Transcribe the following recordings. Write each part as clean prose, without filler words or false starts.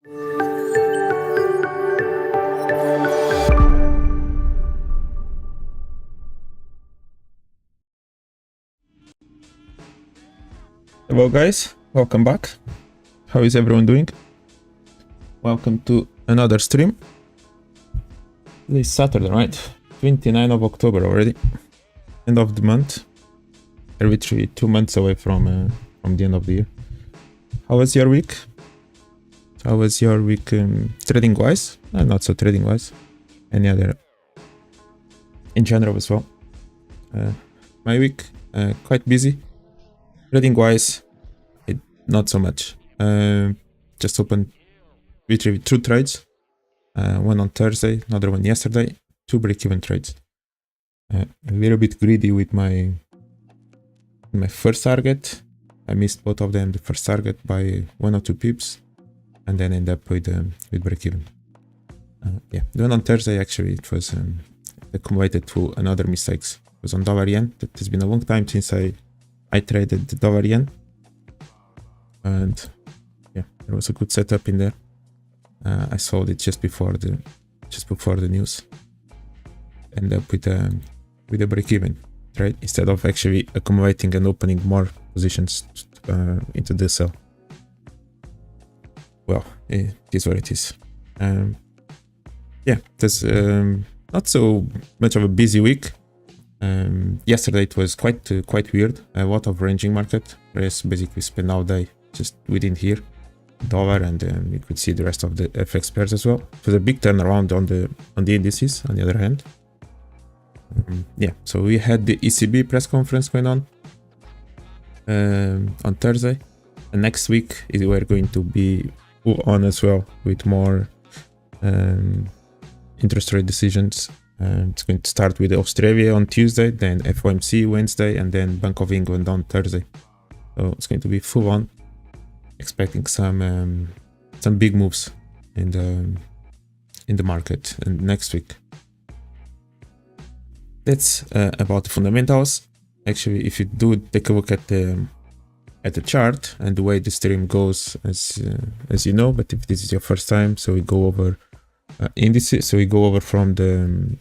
Hello guys, welcome back. How is everyone doing? Welcome to another stream. This Saturday, right? 29th of October already. End of the month. Literally 2 months away from the end of the year. How was your week? How was your week trading wise? Not so trading wise. Any other in general as well. My week quite busy. Trading wise, not so much. Just opened literally 2 trades. One on Thursday, another one yesterday. 2 break-even trades. A little bit greedy with my first target. I missed both of them. The first target by 1 or 2 pips, and then end up with break-even. Yeah, the one on Thursday actually it was accumulated to another mistakes. It was on dollar yen. It has been a long time since I traded the dollar yen, and yeah, there was a good setup in there. I sold it just before the news. End up with a break-even trade instead of actually accumulating and opening more positions into the sell. Well, it is what it is. Yeah, there's not so much of a busy week. Yesterday it was quite weird. A lot of ranging market. Rest basically spent all day just within here, dollar, and you could see the rest of the FX pairs as well. It was a big turnaround on the indices. On the other hand, yeah. So we had the ECB press conference going on Thursday, and next week we're going to be on as well with more interest rate decisions. It's going to start with Australia on Tuesday, then FOMC Wednesday, and then Bank of England on Thursday. So it's going to be full on. Expecting some big moves in the market and next week. That's about the fundamentals. Actually, if you do take a look at the chart and the way the stream goes, as you know, but if this is your first time, so we go over indices. So we go over from the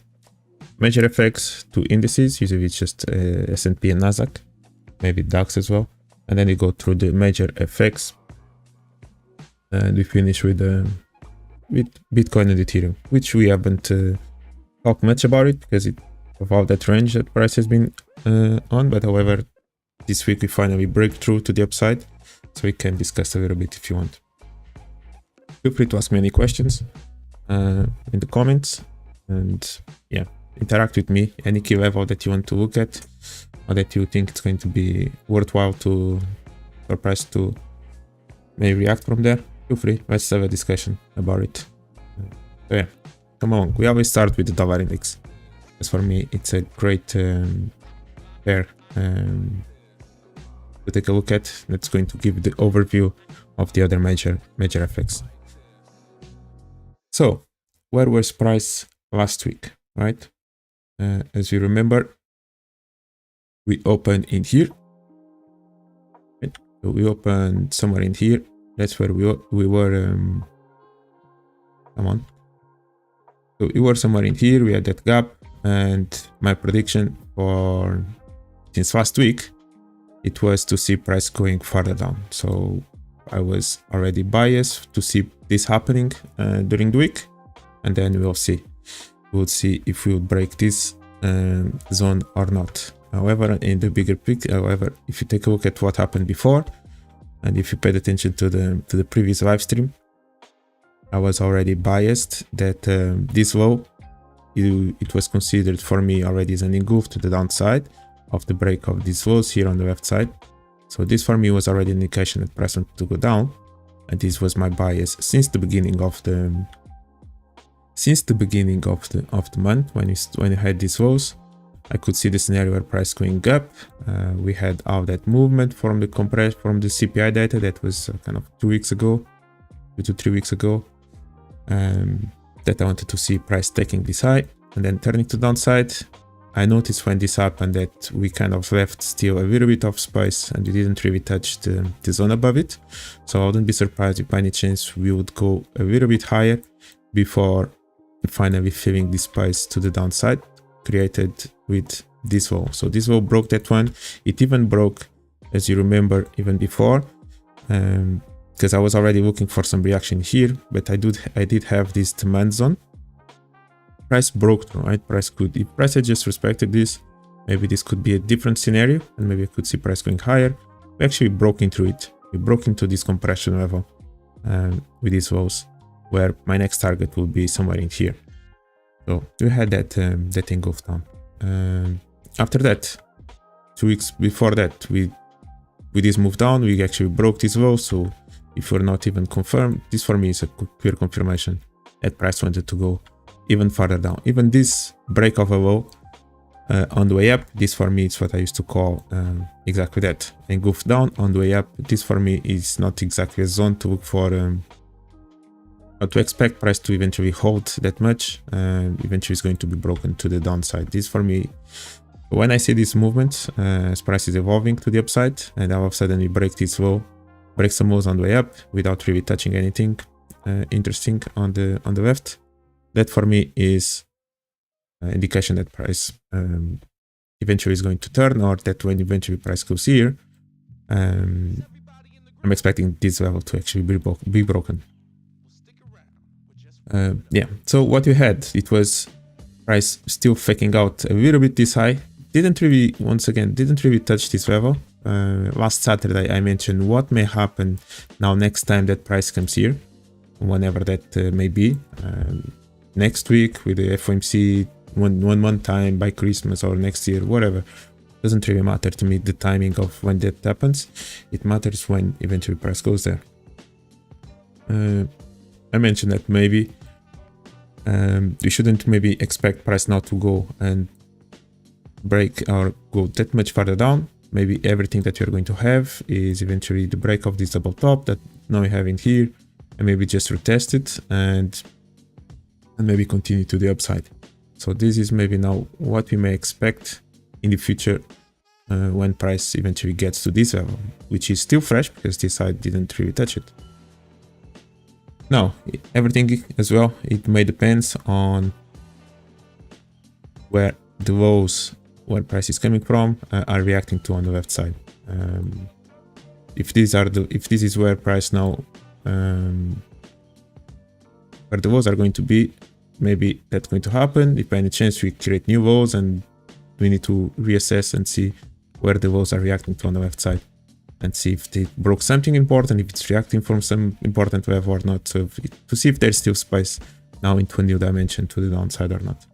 major FX to indices. Usually it's just S&P and NASDAQ, maybe DAX as well, and then we go through the major FX. And we finish with Bitcoin and Ethereum, which we haven't talked much about it because of all that range that price has been on. But however, this week we finally break through to the upside, so we can discuss a little bit if you want. Feel free to ask me any questions in the comments, and yeah, interact with me. Any key level that you want to look at, or that you think it's going to be worthwhile for price to maybe react from there. Feel free, let's have a discussion about it. So yeah, come on, we always start with the dollar index, because for me it's a great pair to take a look at. That's going to give the overview of the other major FX. So where was price last week, right? As you remember, we opened in here. Right? So we opened somewhere in here. That's where we were. Come on. So we were somewhere in here. We had that gap, and my prediction for since last week, it was to see price going further down. So I was already biased to see this happening during the week, and then we'll see. We'll see if we will break this zone or not. However, in the bigger picture, if you take a look at what happened before, and if you paid attention to the previous live stream, I was already biased that this low, it was considered for me already as an engulf to the downside of the break of these lows here on the left side. So this for me was already an indication that price wanted to go down, and this was my bias since the beginning of the month when you had these lows. I could see the scenario where price going up. We had all that movement from the CPI data that was kind of 2 to 3 weeks ago, that I wanted to see price taking this high and then turning to downside. I noticed when this happened that we kind of left still a little bit of space and we didn't really touch the zone above it. So I wouldn't be surprised if by any chance we would go a little bit higher before finally filling this space to the downside created with this wall. So this wall broke that one. It even broke, as you remember, even before, because I was already looking for some reaction here, but I did have this demand zone. Price broke through, right? If price had just respected this, maybe this could be a different scenario, and maybe I could see price going higher. We actually broke into it. We broke into this compression level with these walls, where my next target will be somewhere in here. So we had that engulf down. After that, 2 weeks before that, with this move down, we actually broke this low. So if you're not even confirmed, this for me is a clear confirmation that price wanted to go even further down. Even this break of a low on the way up, this for me is what I used to call exactly that. Engulf down on the way up. This for me is not exactly a zone to look for, to expect price to eventually hold that much. Eventually it's going to be broken to the downside. This for me, when I see this movement, as price is evolving to the upside, and all of a sudden we break this low, break some lows on the way up without really touching anything interesting on the left. That for me is an indication that price eventually is going to turn, or that when eventually price goes here, I'm expecting this level to actually be broken. Yeah, so what we had, it was price still faking out a little bit this high. Didn't really touch this level. Last Saturday I mentioned what may happen now next time that price comes here, whenever that may be. Next week with the FOMC, one month time, by Christmas or next year, whatever. Doesn't really matter to me the timing of when that happens. It matters when eventually price goes there. I mentioned that maybe we shouldn't maybe expect price now to go and break or go that much further down. Maybe everything that you're going to have is eventually the break of this double top that now we have in here, and maybe just retest it and maybe continue to the upside. So this is maybe now what we may expect in the future when price eventually gets to this level, which is still fresh because this side didn't really touch it. Now, everything as well, it may depend on where the lows, where price is coming from, are reacting to on the left side. If this is where price now, where the lows are going to be, maybe that's going to happen. If by any chance we create new lows, and we need to reassess and see where the lows are reacting to on the left side, and see if they broke something important, if it's reacting from some important level or not, so to see if there's still space now into a new dimension to the downside or not.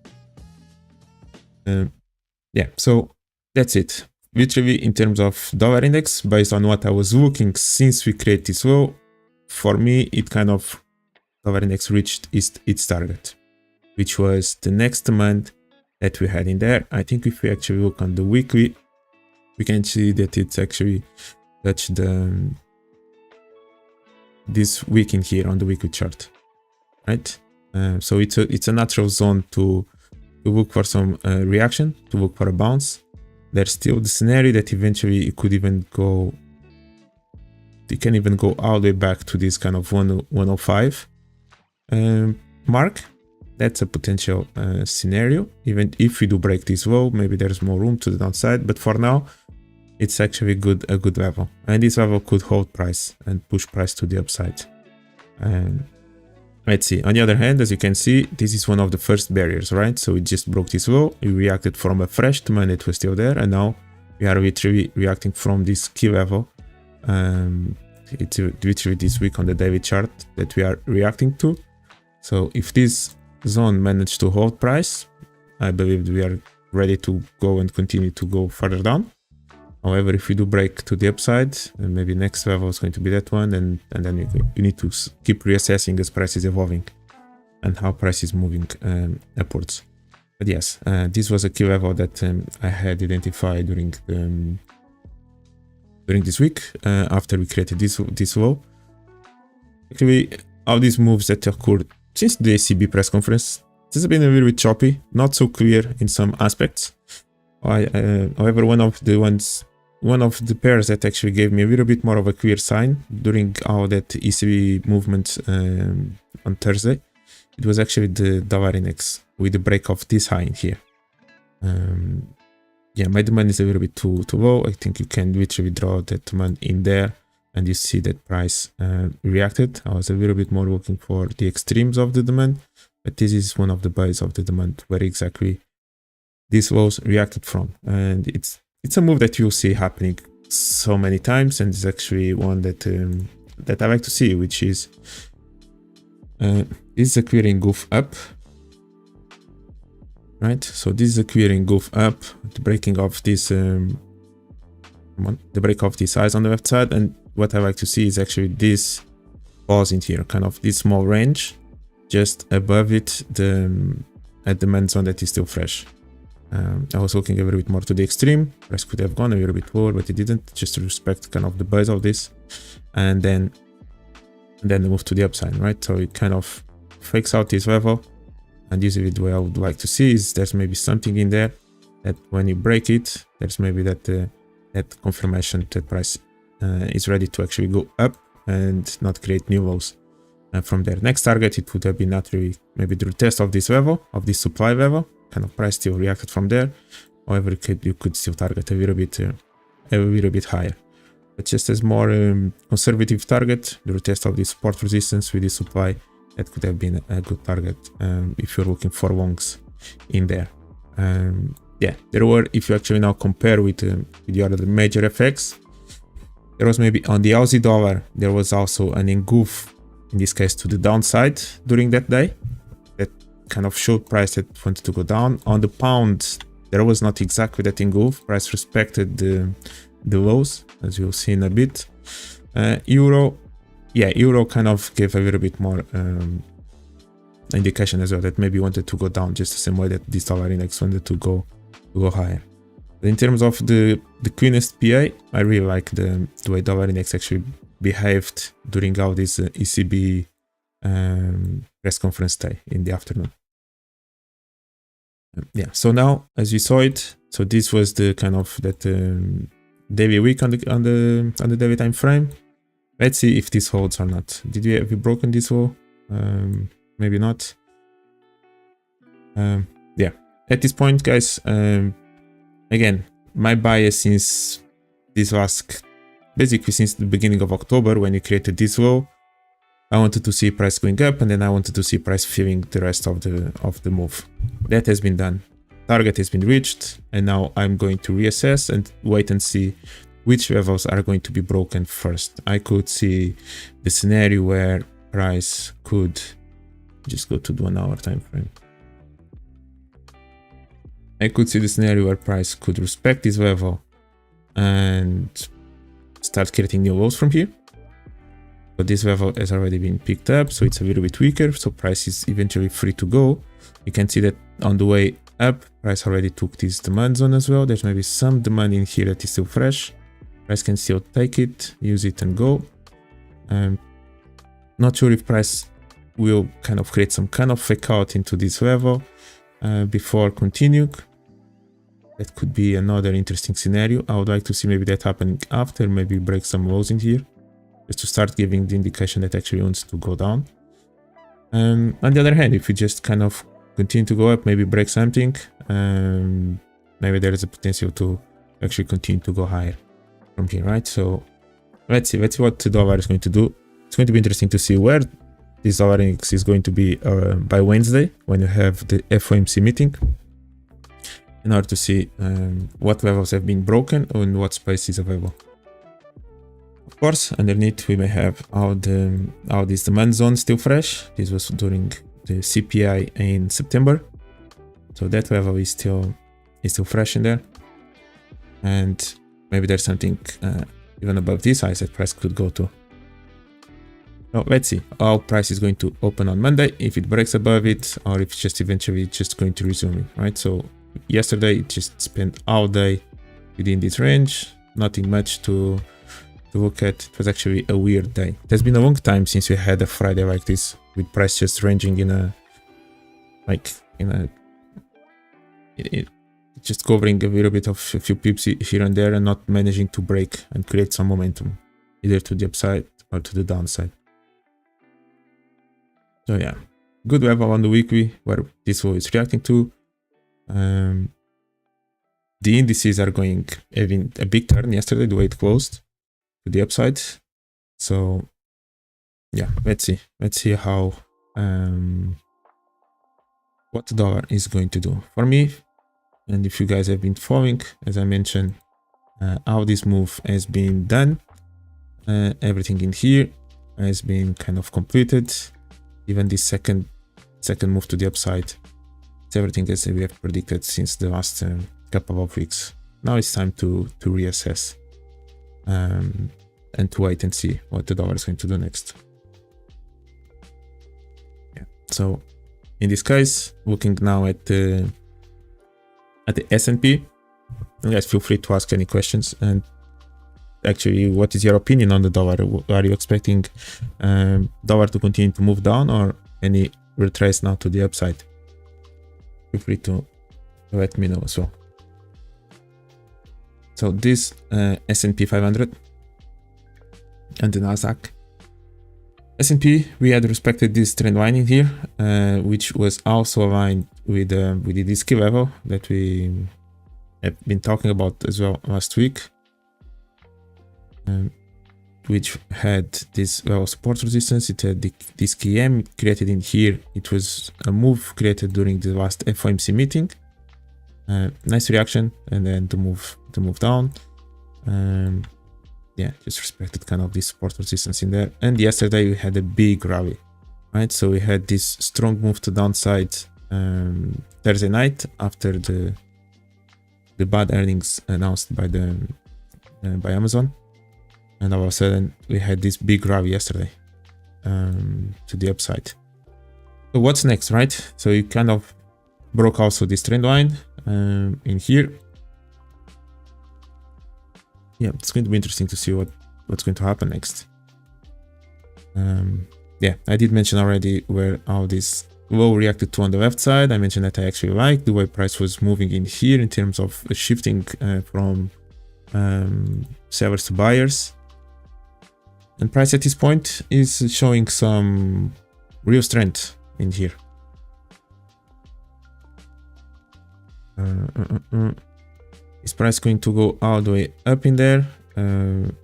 Yeah, so that's it. Literally in terms of dollar index, based on what I was looking since we created this low, for me it kind of, dollar index reached its target, which was the next demand that we had in there. I think if we actually look on the weekly, we can see that it's actually touched this week in here on the weekly chart, right? So it's a natural zone to look for some reaction, to look for a bounce. There's still the scenario that eventually it could even go, it can even go all the way back to this kind of 105 mark. That's a potential scenario. Even if we do break this low, maybe there's more room to the downside, but for now it's actually a good level, and this level could hold price and push price to the upside. Let's see. On the other hand, as you can see, this is one of the first barriers, right? So it just broke this low. We reacted from a fresh demand that was still there, and now we are literally reacting from this key level. It's literally this week on the daily chart that we are reacting to. So if this zone managed to hold price, I believe we are ready to go and continue to go further down. However, if we do break to the upside, and maybe next level is going to be that one, and then you need to keep reassessing as price is evolving and how price is moving upwards. But yes, this was a key level that I had identified during this week after we created this low. Actually, all these moves that occurred since the ECB press conference, This has been a little bit choppy, not so clear in some aspects. However, one of the pairs that actually gave me a little bit more of a clear sign during all that ECB movement on Thursday, it was actually the dollar index with the break of this high in here. Yeah, my demand is a little bit too low. I think you can literally draw that demand in there, and you see that price reacted. I was a little bit more looking for the extremes of the demand, but this is one of the buys of the demand where exactly these lows reacted from, and it's a move that you'll see happening so many times, and it's actually one that I like to see, which is this is a clearing goof up, right? So this is a clearing goof up, the breaking of this the break of these highs on the left side, and what I like to see is actually this pause in here, kind of this small range just above it, at the demand zone that is still fresh. I was looking a little bit more to the extreme. Price could have gone a little bit lower, but it didn't, just to respect kind of the buzz of this, and then the move to the upside, right? So it kind of fakes out this level, and usually the way I would like to see is there's maybe something in there that when you break it, there's maybe that confirmation that price is ready to actually go up and not create new lows. And from there, next target, it would have been naturally maybe the retest of this level, of this supply level. Kind of price still reacted from there. However, you could still target a little bit higher. But just as more conservative target, the retest of this support resistance with this supply, that could have been a good target if you're looking for longs in there. Yeah, there were, if you actually now compare with the other major FX, there was maybe on the Aussie dollar, there was also an engulf, in this case to the downside during that day. Kind of showed price that wanted to go down. On the pound, there was not exactly that engulf. Price respected the lows, as you'll see in a bit. Euro kind of gave a little bit more indication as well that maybe wanted to go down, just the same way that this dollar index wanted to go higher. But in terms of the cleanest PA, I really like the way dollar index actually behaved during all this ECB press conference day in the afternoon. Yeah, so now as you saw it, so this was the kind of that daily week on the daily time frame. Let's see if this holds or not. Have you broken this low? Maybe not. Yeah, at this point, guys, again, my bias since basically since the beginning of October, when you created this low, I wanted to see price going up, and then I wanted to see price filling the rest of the move. That has been done. Target has been reached, and now I'm going to reassess and wait and see which levels are going to be broken first. I could see the scenario where price could just go to the 1 hour time frame. I could see the scenario where price could respect this level and start creating new lows from here. But this level has already been picked up, so it's a little bit weaker, so price is eventually free to go. You can see that on the way up, price already took this demand zone as well. There's maybe some demand in here that is still fresh. Price can still take it, use it and go. Not sure if price will kind of create some kind of fake out into this level before continuing. That could be another interesting scenario. I would like to see maybe that happening after, maybe break some lows in here, just to start giving the indication that actually wants to go down. On the other hand, if we just kind of continue to go up, maybe break something, maybe there is a potential to actually continue to go higher from here, right? So let's see what the dollar is going to do. It's going to be interesting to see where this dollar index is going to be by Wednesday, when you have the FOMC meeting, in order to see what levels have been broken and what space is available. Of course, underneath we may have all these demand zones still fresh. This was during the CPI in September, so that level is still fresh in there, and maybe there's something even above this highs that price could go to. Now let's see how price is going to open on Monday, if it breaks above it or if it's just eventually just going to resume it, right? So yesterday it just spent all day within this range, nothing much to look at. It was actually a weird day. It has been a long time since we had a Friday like this, with price just ranging in a just covering a little bit of a few pips here and there and not managing to break and create some momentum either to the upside or to the downside. So yeah, good level on the weekly where this is reacting to. The indices are having a big turn yesterday, the way it closed to the upside. So yeah, let's see how what the dollar is going to do for me. And if you guys have been following, as I mentioned, how this move has been done, everything in here has been kind of completed. Even this second move to the upside, it's everything as we have predicted since the last couple of weeks. Now it's time to reassess and to wait and see what the dollar is going to do next. Yeah. So in this case, looking now at the S&P, guys, feel free to ask any questions. And actually, what is your opinion on the dollar? Are you expecting dollar to continue to move down or any retrace now to the upside? Feel free to let me know as well. So this S&P 500 and the NASDAQ. S&P, we had respected this trend line in here, which was also aligned with this key level that we have been talking about as well last week, which had this level of support resistance. It had this key M created in here. It was a move created during the last FOMC meeting. Nice reaction, and then to move down. Yeah, just respected kind of this support resistance in there. And yesterday we had a big rally, right? So we had this strong move to downside Thursday night after the bad earnings announced by Amazon, and all of a sudden we had this big rally yesterday to the upside. So what's next, right? So you kind of broke also this trend line in here. Yeah, it's going to be interesting to see what's going to happen next. Yeah, I did mention already where all this low reacted to on the left side. I mentioned that I actually liked the way price was moving in here in terms of shifting from sellers to buyers. And price at this point is showing some real strength in here. Is price going to go all the way up in there? In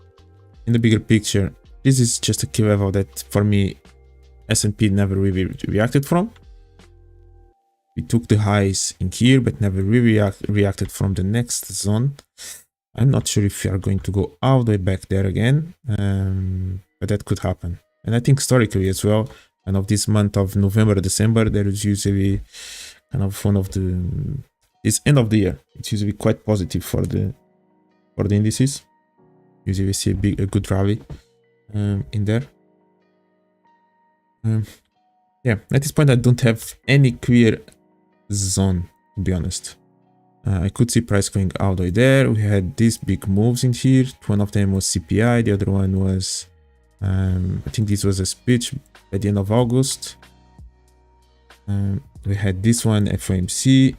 the bigger picture, this is just a key level that for me S&P never really reacted from. We took the highs in here but never really reacted from the next zone. I'm not sure if we are going to go all the way back there again, but that could happen. And I think historically as well, kind of this month of November, December, there is usually kind of one of this end of the year, it's usually quite positive for the indices. Usually we see a good rally in there. Yeah, at this point I don't have any clear zone, to be honest. I could see price going all the way there. We had these big moves in here. One of them was CPI, the other one was I think this was a speech at the end of August. We had this one, FOMC.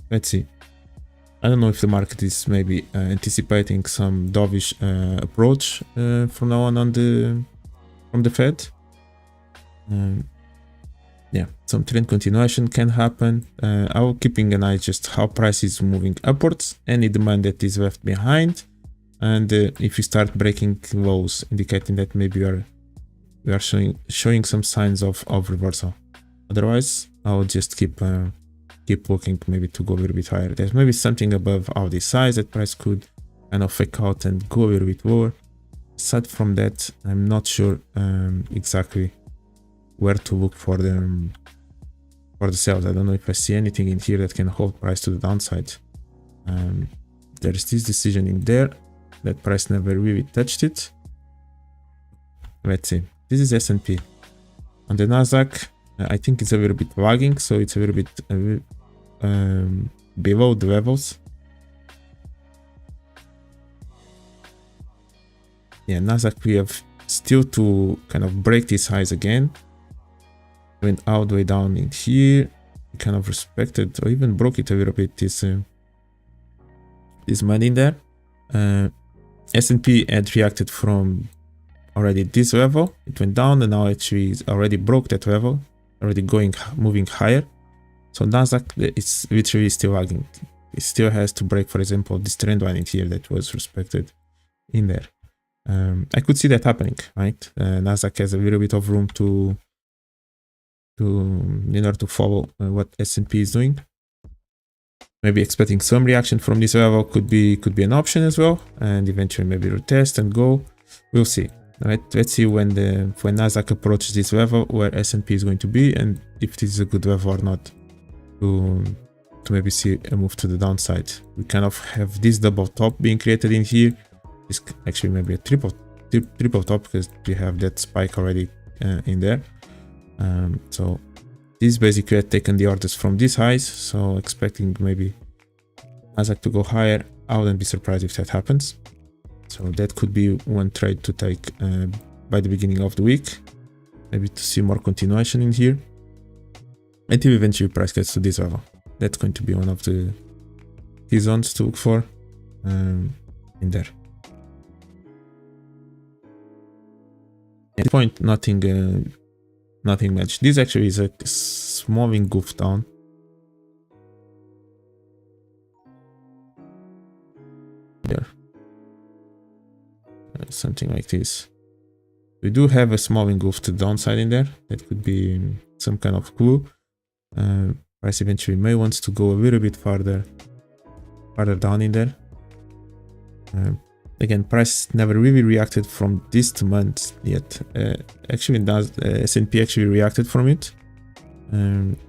Let's see. I don't know if the market is maybe anticipating some dovish approach from now on from the Fed. Yeah, some trend continuation can happen. I will keeping an eye just how price is moving upwards, any demand that is left behind, and if you start breaking lows, indicating that maybe we are showing some signs of reversal. Otherwise, I'll just keep looking maybe to go a little bit higher. There's maybe something above all this size that price could kind of fake out and go a little bit lower. Aside from that, I'm not sure exactly where to look for the sales. I don't know if I see anything in here that can hold price to the downside. There is this decision in there that price never really touched it. Let's see. This is S&P. On the NASDAQ, I think it's a little bit lagging, so it's a little bit below the levels. Yeah, NASDAQ, we have still to kind of break these highs again. Went all the way down in here. kind of respected or even broke it a little bit, this money in there. S&P had reacted from already this level. It went down and now actually is already broke that level, already moving higher. So NASDAQ, it's literally still lagging. It still has to break, for example, this trend line in here that was respected in there. I could see that happening, right? NASDAQ has a little bit of room in order to follow what S&P is doing. Maybe expecting some reaction from this level could be an option as well, and eventually maybe retest and go. We'll see. Right? Let's see when NASDAQ approaches this level where S&P is going to be, and if this is a good level or not to maybe see a move to the downside. We kind of have this double top being created in here. It's actually maybe a triple top because we have that spike already in there. So this basically had taken the orders from these highs, so expecting maybe NASDAQ to go higher. I wouldn't be surprised if that happens. So that could be one trade to take by the beginning of the week, maybe to see more continuation in here until eventually price gets to this level. That's going to be one of the key zones to look for in there. At this point, nothing much. This actually is a small goof down. There. Something like this. We do have a small goof to the downside in there. That could be some kind of clue. Price eventually may want to go a little bit farther down in there. Again, price never really reacted from this month yet. Actually, S&P actually reacted from it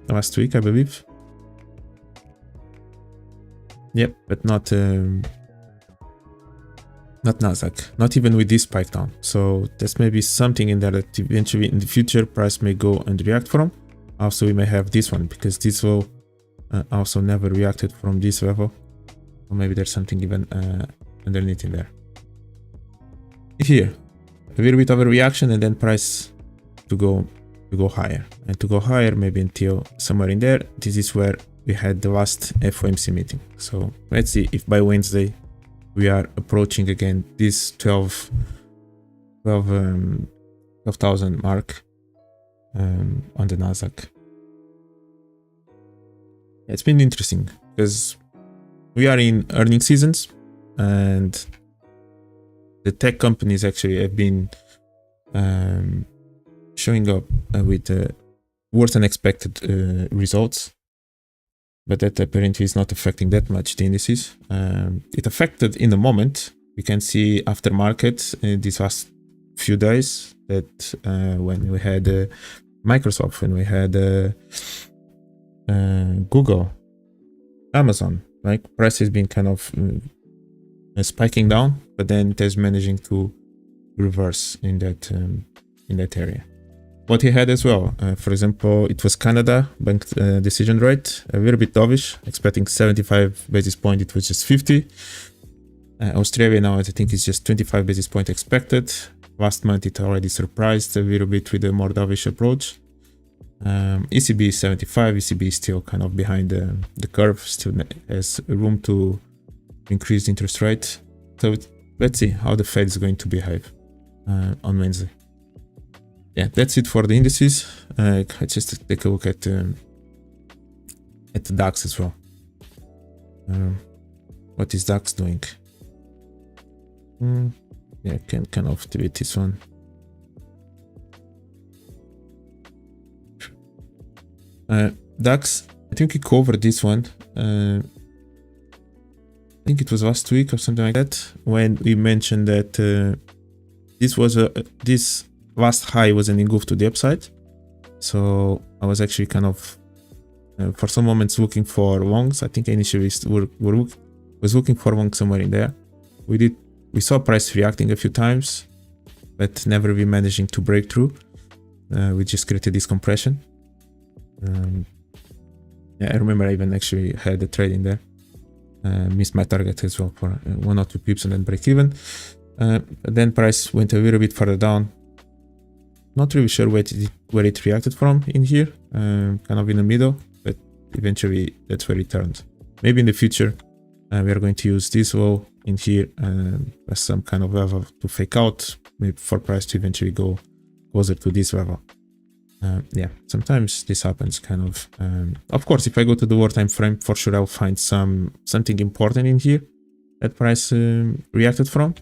last week, I believe. Yep, but not NASDAQ, not even with this spike down. So there's maybe something in there that eventually in the future price may go and react from. Also, we may have this one because this will also never reacted from this level. Or maybe there's something even underneath in there. Here, a little bit of a reaction and then price to go higher, and to go higher maybe until somewhere in there. This is where we had the last FOMC meeting. So let's see if by Wednesday we are approaching again this 12,000 mark on the NASDAQ. It's been interesting because we are in earnings seasons and the tech companies actually have been showing up with worse than expected results, but that apparently is not affecting that much the indices. It affected in the moment. We can see after market these last few days that when we had Microsoft, when we had Google, Amazon, like price has been kind of spiking down, but then it is managing to reverse in that area. What he had as well, for example, it was Canada bank decision rate, a little bit dovish, expecting 75 basis point, it was just 50. Australia now, I think it's just 25 basis point expected. Last month it already surprised a little bit with a more dovish approach. ECB is 75, ECB is still kind of behind the curve, still has room to increase the interest rate. So let's see how the Fed is going to behave on Wednesday. Yeah, that's it for the indices. Let's just take a look at the DAX as well. What is DAX doing? Yeah, I can kind of delete this one. DAX, I think we covered this one. I think it was last week or something like that when we mentioned that this last high was an engulf to the upside. So I was actually kind of for some moments looking for longs. I think initially was looking for long somewhere in there. We saw price reacting a few times, but never really managing to break through. We just created this compression. Yeah, I remember I even actually had a trade in there. Missed my target as well for 1 or 2 pips and then break even. Then price went a little bit further down. Not really sure where it reacted from in here, kind of in the middle, but eventually that's where it turned. Maybe in the future we are going to use this low in here as some kind of level to fake out, maybe for price to eventually go closer to this level. Yeah, sometimes this happens kind of. Of course, if I go to the lower time frame, for sure I'll find something important in here that price reacted from.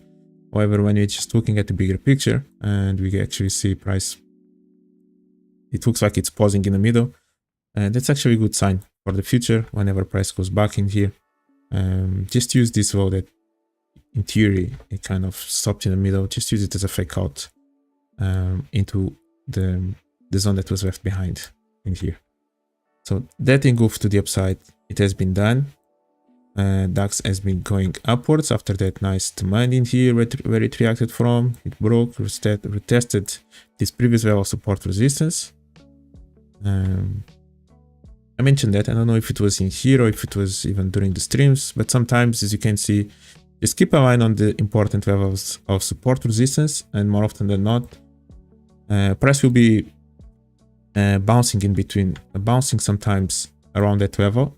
However, when you're just looking at the bigger picture and we actually see price, it looks like it's pausing in the middle, and that's actually a good sign for the future. Whenever price goes back in here, just use this low that in theory it kind of stopped in the middle. Just use it as a fake out into the zone that was left behind in here. So that engulf to the upside, it has been done. DAX has been going upwards after that nice demand in here where it reacted from. It broke, retested this previous level of support resistance. I mentioned that. I don't know if it was in here or if it was even during the streams, but sometimes, as you can see, just keep an eye on the important levels of support resistance, and more often than not, price will be bouncing in between, bouncing sometimes around that level.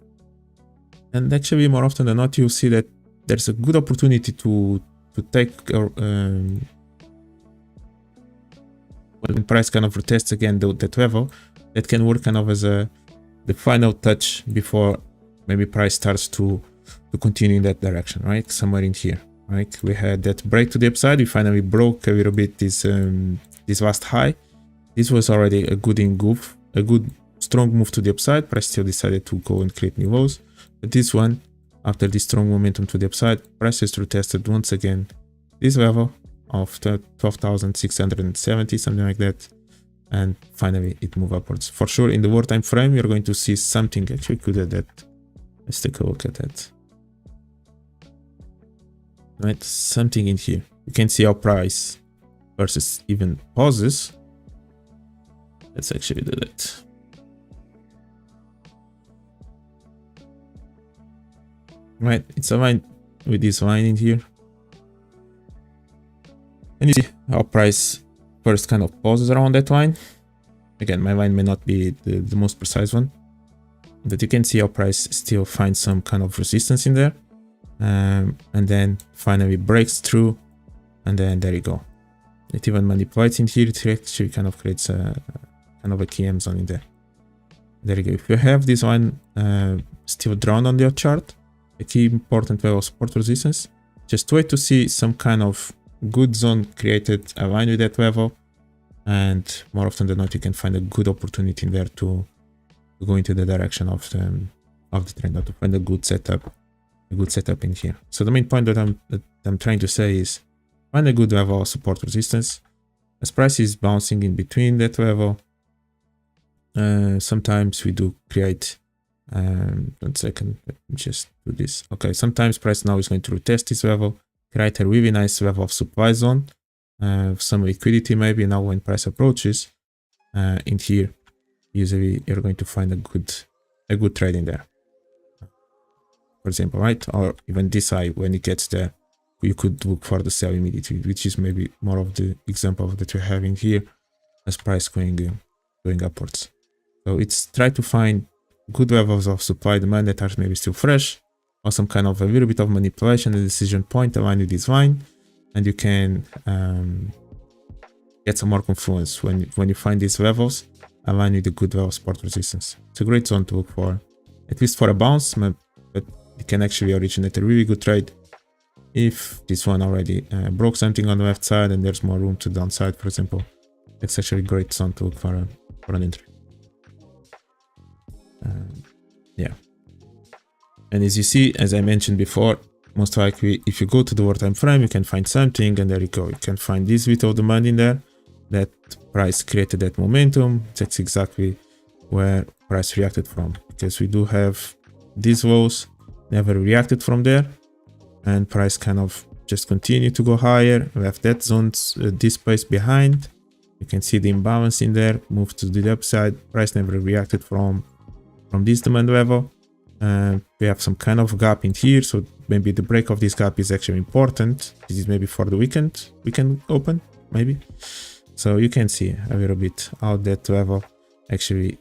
And actually, more often than not, you'll see that there's a good opportunity to take when price kind of retests again that level, that can work kind of as the final touch before maybe price starts to continue in that direction, right? Somewhere in here, right? We had that break to the upside. We finally broke a little bit this last high. This was already a good engulf, a good strong move to the upside. Price still decided to go and create new lows. But this one, after this strong momentum to the upside, price has retested once again this level of 12,670, something like that. And finally it moved upwards. For sure, in the lower time frame, you're going to see something. Actually, could at that. Let's take a look at that. Right, something in here. You can see our price versus even pauses. Let's actually do that. Right, it's aligned with this line in here. And you see our price first kind of pauses around that line. Again, my line may not be the most precise one, but you can see our price still finds some kind of resistance in there. And then finally breaks through, and then there you go. It even manipulates in here. It actually kind of creates a kind of a KM zone in there. There you go. If you have this one still drawn on your chart, a key important level of support resistance, just wait to see some kind of good zone created aligned with that level, and more often than not you can find a good opportunity in there to go into the direction of the trend, or to find a good setup in here. So the main point that I'm trying to say is find a good level of support resistance. As price is bouncing in between that level, sometimes we do create 1 second, let me just do this. Okay, sometimes price now is going to retest this level, create a really nice level of supply zone, some liquidity maybe. Now when price approaches in here, usually you're going to find a good trade in there, for example, right? Or even this high, when it gets there, you could look for the sell immediately, which is maybe more of the example that we're having here as price going upwards. So it's try to find good levels of supply demand that are maybe still fresh, or some kind of a little bit of manipulation, the decision point aligned with this line, and you can get some more confluence when you find these levels aligned with a good level of support resistance. It's a great zone to look for, at least for a bounce, but it can actually originate a really good trade if this one already broke something on the left side and there's more room to the downside, for example. It's actually a great zone to look for an entry. Yeah, and as you see, as I mentioned before, most likely if you go to the lower time frame, you can find something, and there you go. You can find this bit of demand in there. That price created that momentum. That's exactly where price reacted from, because we do have these lows never reacted from there, and price kind of just continued to go higher. We have that zone, this place behind. You can see the imbalance in there, move to the upside. Price never reacted from this demand level. We have some kind of gap in here, so maybe the break of this gap is actually important. This is maybe for the weekend open, maybe. So you can see a little bit how that level actually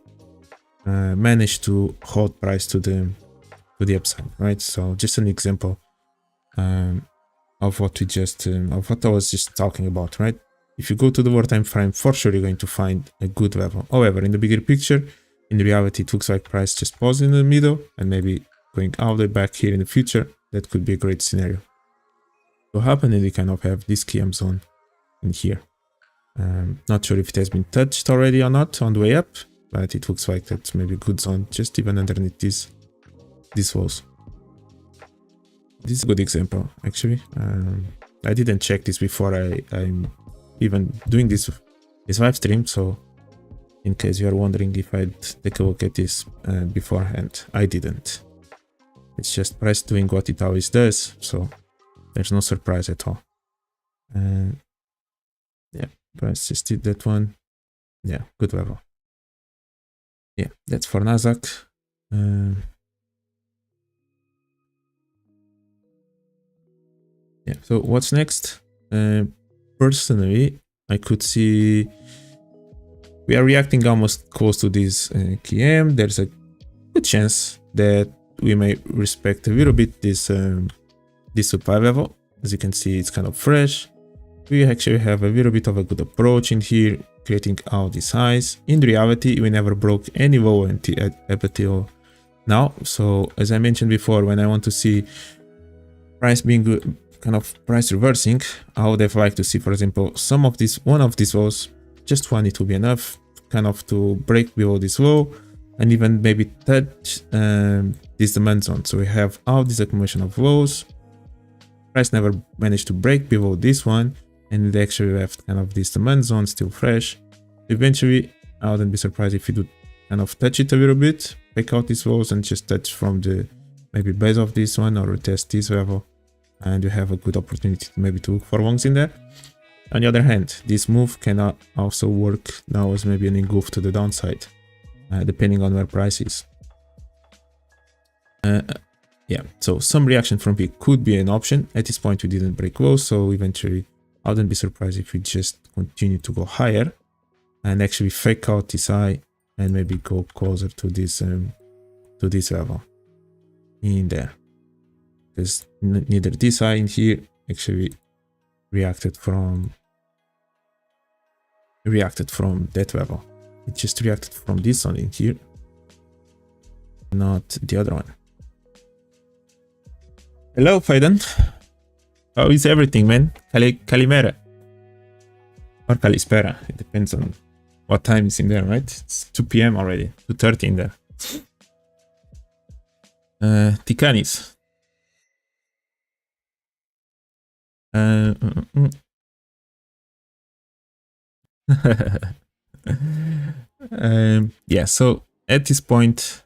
managed to hold price to the upside, right? So just an example of what of what I was just talking about, right? If you go to the lower time frame, for sure you're going to find a good level. However, in the bigger picture, in reality, it looks like price just paused in the middle and maybe going all the way back here in the future. That could be a great scenario. So happen and we kind of have this key zone in here. Not sure if it has been touched already or not on the way up, but it looks like that's maybe a good zone just even underneath these walls. This is a good example actually. I didn't check this before I'm even doing this live stream, so in case you are wondering if I'd take a look at this beforehand, I didn't. It's just price doing what it always does, so there's no surprise at all. Yeah, price just did that one. Yeah, good level. Yeah, that's for NASDAQ. Yeah, so what's next? Personally, I could see we are reacting almost close to this KM. There's a good chance that we may respect a little bit this supply level. As you can see, it's kind of fresh. We actually have a little bit of a good approach in here, creating all these highs. In reality, we never broke any low up until now. So as I mentioned before, when I want to see price being good, kind of price reversing, I would have liked to see, for example, one of these lows, just one, it will be enough, kind of to break below this low and even maybe touch this demand zone. So we have all this accumulation of lows. Price never managed to break below this one, and it actually left kind of this demand zone still fresh. Eventually, I wouldn't be surprised if you do kind of touch it a little bit, break out these lows and just touch from the maybe base of this one or retest this level, and you have a good opportunity to maybe to look for longs in there. On the other hand, this move can also work now as maybe an engulf to the downside, depending on where price is. Yeah, so some reaction from P could be an option. At this point, we didn't break low, so eventually I wouldn't be surprised if we just continue to go higher and actually fake out this high and maybe go closer to this level in there. Because neither this high in here actually reacted from that level. It just reacted from this one in here, not the other one. Hello, Faiden. How is everything, man? Kalimera. Or Kalispera. It depends on what time is in there, right? It's 2 PM already. 2:30 in there. Tikanis. Yeah, so at this point,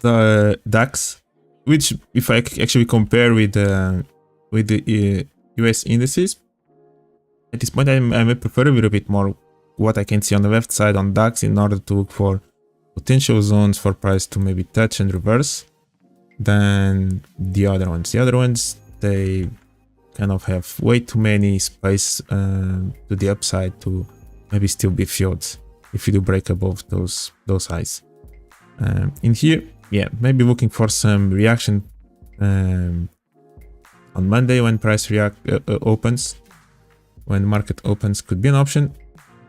the DAX, which if I actually compare with the US indices, at this point I may prefer a little bit more what I can see on the left side on DAX in order to look for potential zones for price to maybe touch and reverse than the other ones. The other ones, they kind of have way too many space to the upside to maybe still be filled if you do break above those highs. In here, yeah, maybe looking for some reaction on Monday when price opens, when market opens, could be an option.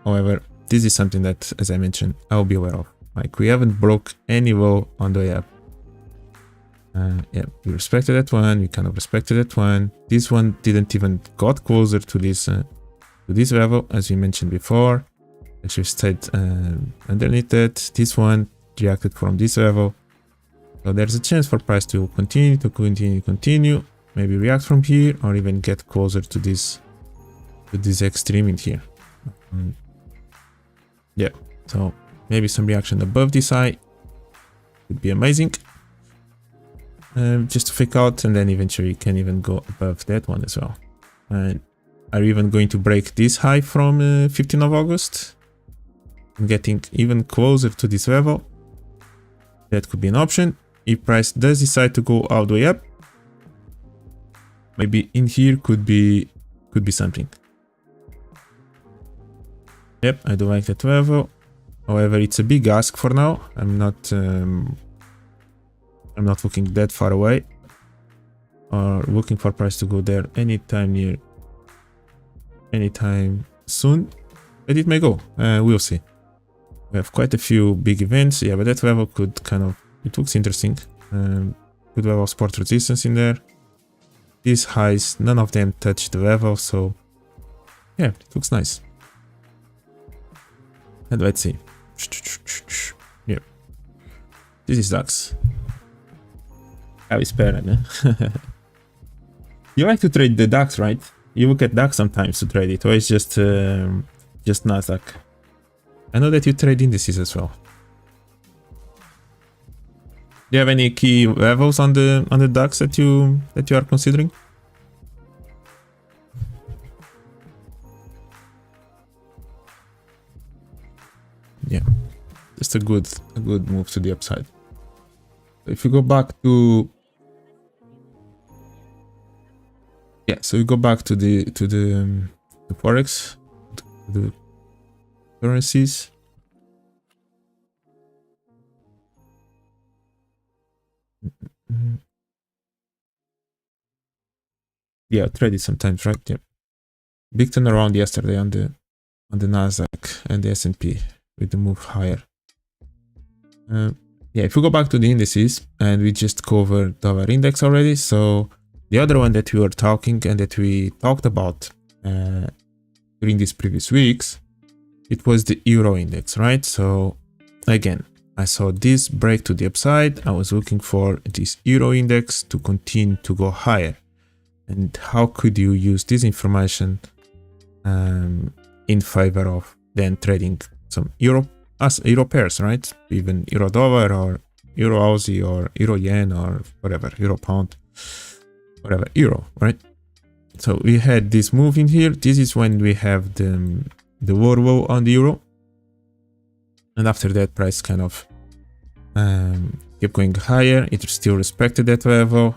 However, this is something that, as I mentioned, I'll be aware of. Like, we haven't broke any low on the way up. Yeah, we respected that one, we kind of respected that one. This one didn't even got closer to this level, as we mentioned before. Actually stayed underneath it. This one reacted from this level. So there's a chance for price to continue, maybe react from here, or even get closer to this extreme in here. Yeah, so maybe some reaction above this high would be amazing. Just to fake out, and then eventually can even go above that one as well. And are we even going to break this high from 15th of August? And getting even closer to this level. That could be an option. If price does decide to go all the way up, maybe in here could be something. Yep, I do like that level. However, it's a big ask for now. I'm not looking that far away or looking for price to go there anytime soon, but it may go. We'll see. We have quite a few big events. Yeah, but that level could kind of, it looks interesting. Good level of support resistance in there. These highs, none of them touch the level, so yeah, it looks nice. And let's see. Yeah, this is DAX. How is Pedro? You like to trade the DAX, right? You look at DAX sometimes to trade it, or it's just NASDAQ. I know that you trade indices as well. Do you have any key levels on the DAX that you are considering? Yeah, just a good move to the upside. If you go back to so we go back to the Forex, to the currencies. Yeah, trade it sometimes, right? Yeah. Big turnaround yesterday on the NASDAQ and the S&P with the move higher. Yeah, if we go back to the indices, and we just covered dollar index already, so the other one that we were talking and that we talked about during these previous weeks, it was the euro index, right? So again, I saw this break to the upside. I was looking for this euro index to continue to go higher. And how could you use this information in favor of then trading some euro pairs, right? Even euro dollar or euro Aussie or euro yen or whatever, euro pound, whatever, euro, right? So we had this move in here. This is when we have the low on the euro, and after that price kind of kept going higher. It still respected that level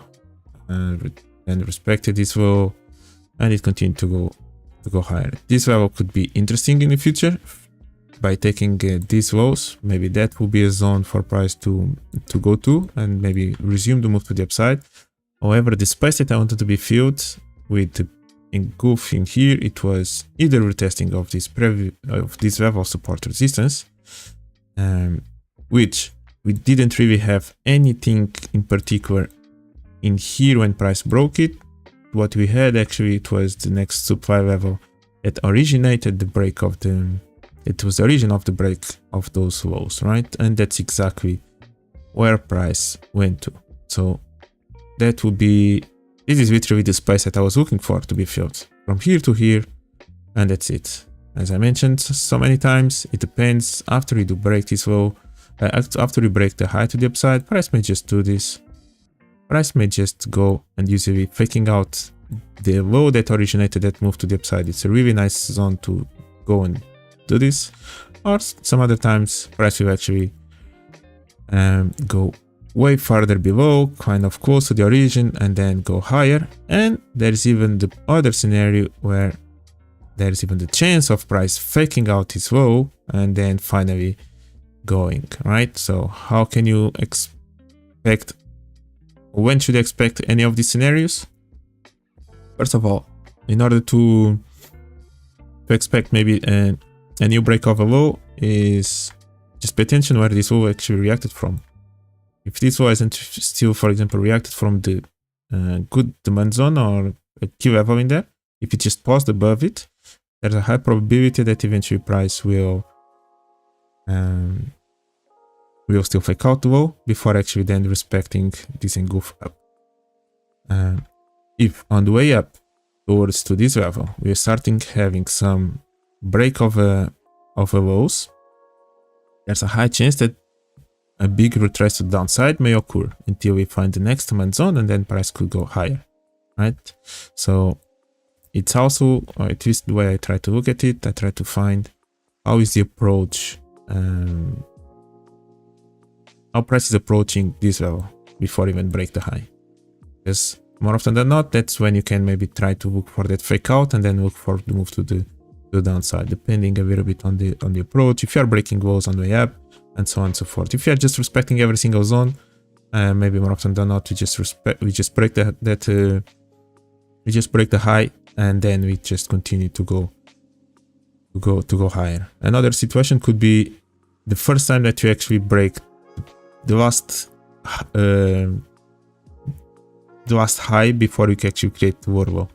and respected this low, and it continued to go higher. This level could be interesting in the future by taking these lows. Maybe that will be a zone for price to go to and maybe resume the move to the upside. However, the space that I wanted to be filled with engulfing here, it was either retesting of this level of support resistance, which we didn't really have anything in particular in here when price broke it. What we had actually, it was the next supply level that originated the break of it was the origin of the break of those lows, right? And that's exactly where price went to. So that would be, this is literally the space that I was looking for to be filled from here to here, and that's it. As I mentioned so many times, it depends. After you do break this low, after you break the high to the upside, price may just do this. Price may just go and usually faking out the low that originated that move to the upside. It's a really nice zone to go and do this. Or some other times price will actually go way farther below, kind of close to the origin, and then go higher. And there's even the other scenario where there's even the chance of price faking out its low and then finally going, right? So how can you expect, when should you expect any of these scenarios? First of all, in order to expect maybe a new break of a low, is just pay attention where this low actually reacted from. If this low isn't still, for example, reacted from the good demand zone or a key level in there, if it just paused above it, there's a high probability that eventually price will still fake out the low before actually then respecting this engulf up. If on the way up towards to this level we are starting having some break of a lows, there's a high chance that a big retrace to the downside may occur until we find the next demand zone, and then price could go higher, right? So it's also, or at least the way I try to look at it, I try to find how is the approach, how price is approaching this level before even break the high. Because more often than not, that's when you can maybe try to look for that fake out and then look for the move to the downside, depending a little bit on the approach. If you are breaking walls on the way up, and so on and so forth. If you are just respecting every single zone, maybe more often than not, we just break we just break the high, and then we just continue to go higher. Another situation could be the first time that you actually break the last high before you can actually create the wall.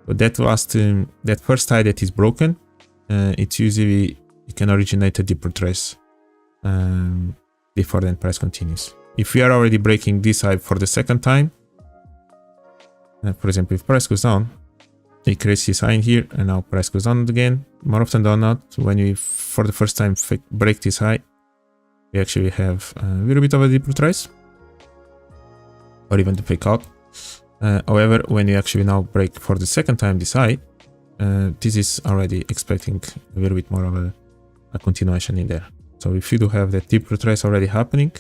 So that first high that is broken, it's usually you can originate a deeper trace before then price continues. If we are already breaking this high for the second time, for example, if price goes down, it creates this high in here, and now price goes down again. More often than not, when we for the first time break this high, we actually have a little bit of a deeper trace, or even the fake out. However, when you actually now break for the second time this high, this is already expecting a little bit more of a continuation in there. So if you do have that deeper trace already happening,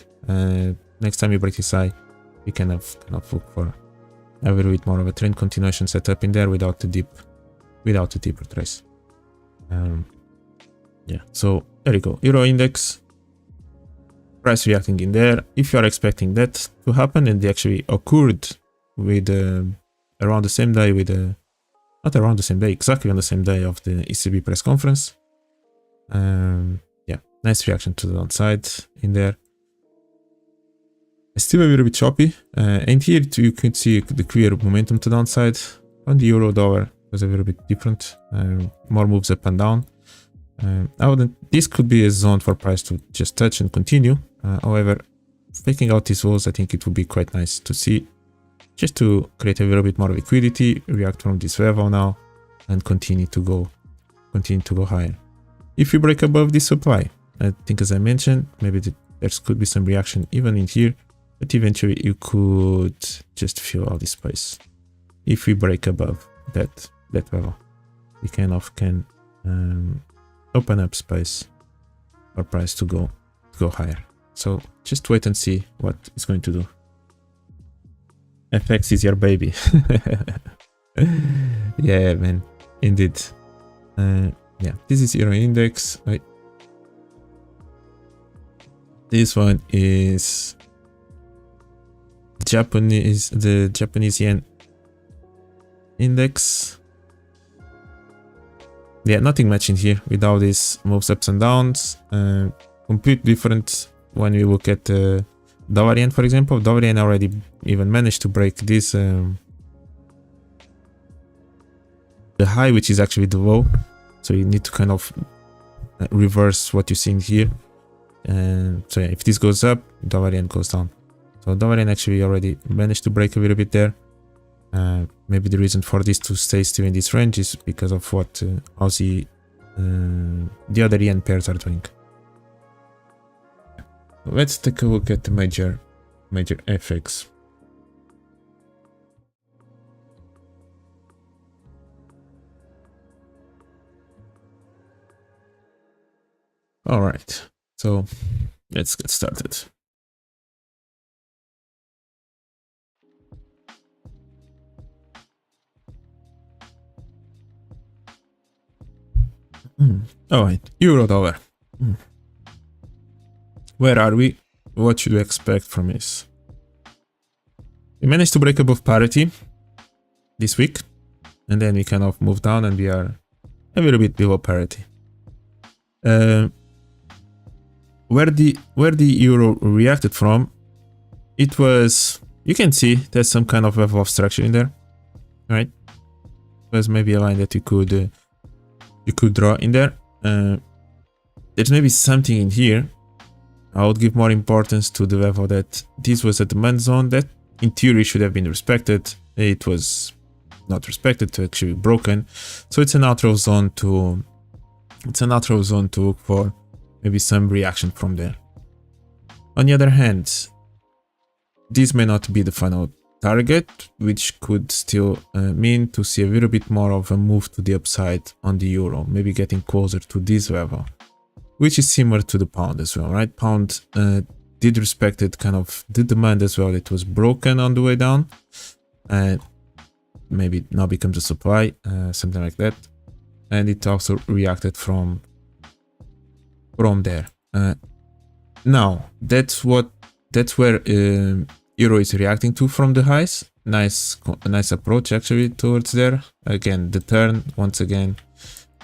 next time you break this high, you can look for a little bit more of a trend continuation setup in there without the deeper trace. Yeah, so there you go. Euro index, price reacting in there. If you are expecting that to happen, and they actually occurred with around the same day not around the same day, exactly on the same day of the ECB press conference. Yeah, nice reaction to the downside in there. It's still a little bit choppy, and here you can see the clear momentum to downside. On the euro dollar was a little bit different, more moves up and down. This could be a zone for price to just touch and continue. However, taking out these walls, I think it would be quite nice to see, just to create a little bit more liquidity, react from this level now, and continue to go higher. If you break above this supply, I think, as I mentioned, maybe there could be some reaction even in here, but eventually you could just fill all this space. If we break above that level, we can open up space for price to go higher. So just wait and see what it's going to do. FX is your baby. Yeah, man, indeed. Yeah, this is Euro index. Right. This one is the Japanese yen index. Yeah, nothing much in here with all these moves ups and downs. Completely different when we look at dollar yen, for example. Dollar yen already even managed to break this the high, which is actually the low. So you need to kind of reverse what you're seeing here. So yeah, if this goes up, dollar yen goes down. So dollar yen actually already managed to break a little bit there. Maybe the reason for this to stay still in this range is because of what Aussie, the other yen pairs are doing. Let's take a look at the major FX. All right, so let's get started. All right, euro dollar. Where are we? What should we expect from this? We managed to break above parity this week, and then we kind of move down, and we are a little bit below parity. Where the euro reacted from, it was, you can see there's some kind of level of structure in there, right? There's maybe a line that you could draw in there. There's maybe something in here. I would give more importance to the level that this was a demand zone that in theory should have been respected. It was not respected, to actually broken. So it's a natural zone to look for maybe some reaction from there. On the other hand, this may not be the final target, which could still mean to see a little bit more of a move to the upside on the euro, maybe getting closer to this level, which is similar to the pound as well, right? Pound did respected kind of the demand as well. It was broken on the way down, and maybe now becomes a supply, something like that. and it also reacted from there. Now that's where euro is reacting to from the highs. Nice approach actually towards there. Again, the turn once again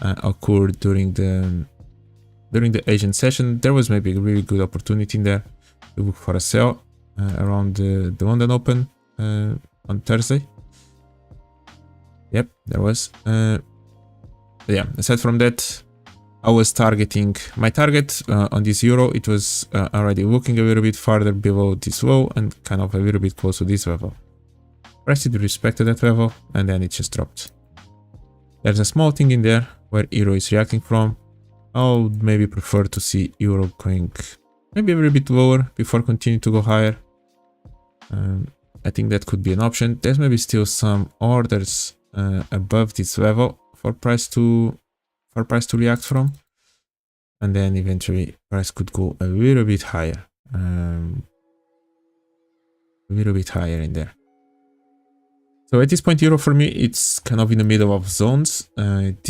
occurred during the Asian session. There was maybe a really good opportunity in there to look for a sell around the London Open on Thursday. Yep, there was. Yeah, aside from that, I was targeting my target on this euro. It was already looking a little bit farther below this low and kind of a little bit close to this level. Price did respect that level and then it just dropped. There's a small thing in there where euro is reacting from. I'll maybe prefer to see euro going maybe a little bit lower before continuing to go higher. I think that could be an option. There's maybe still some orders above this level for price to react from, and then eventually price could go a little bit higher, in there. So at this point, euro for me, it's kind of in the middle of zones. It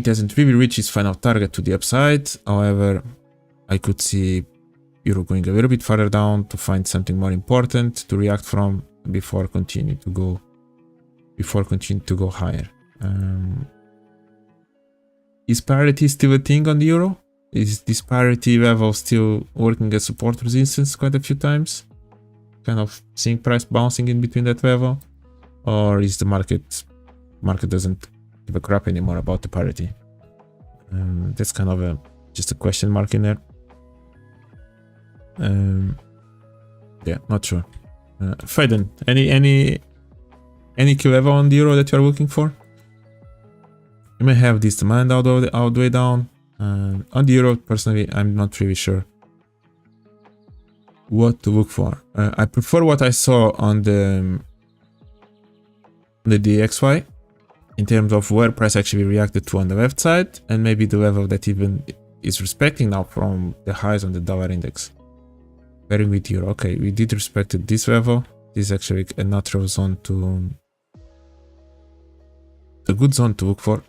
hasn't really reached its final target to the upside. However, I could see euro going a little bit further down to find something more important to react from before continuing to go higher. Is parity still a thing on the euro? Is this parity level still working as support resistance quite a few times? Kind of seeing price bouncing in between that level? Or is the market doesn't give a crap anymore about the parity? That's kind of just a question mark in there. Yeah, not sure. Faden, any key level on the euro that you are looking for? You may have this demand all the way down. On the euro, personally, I'm not really sure what to look for. I prefer what I saw on the DXY in terms of where price actually reacted to on the left side, and maybe the level that even is respecting now from the highs on the dollar index. Pairing with euro. Okay, we did respect this level. This is actually a natural zone a good zone to look for,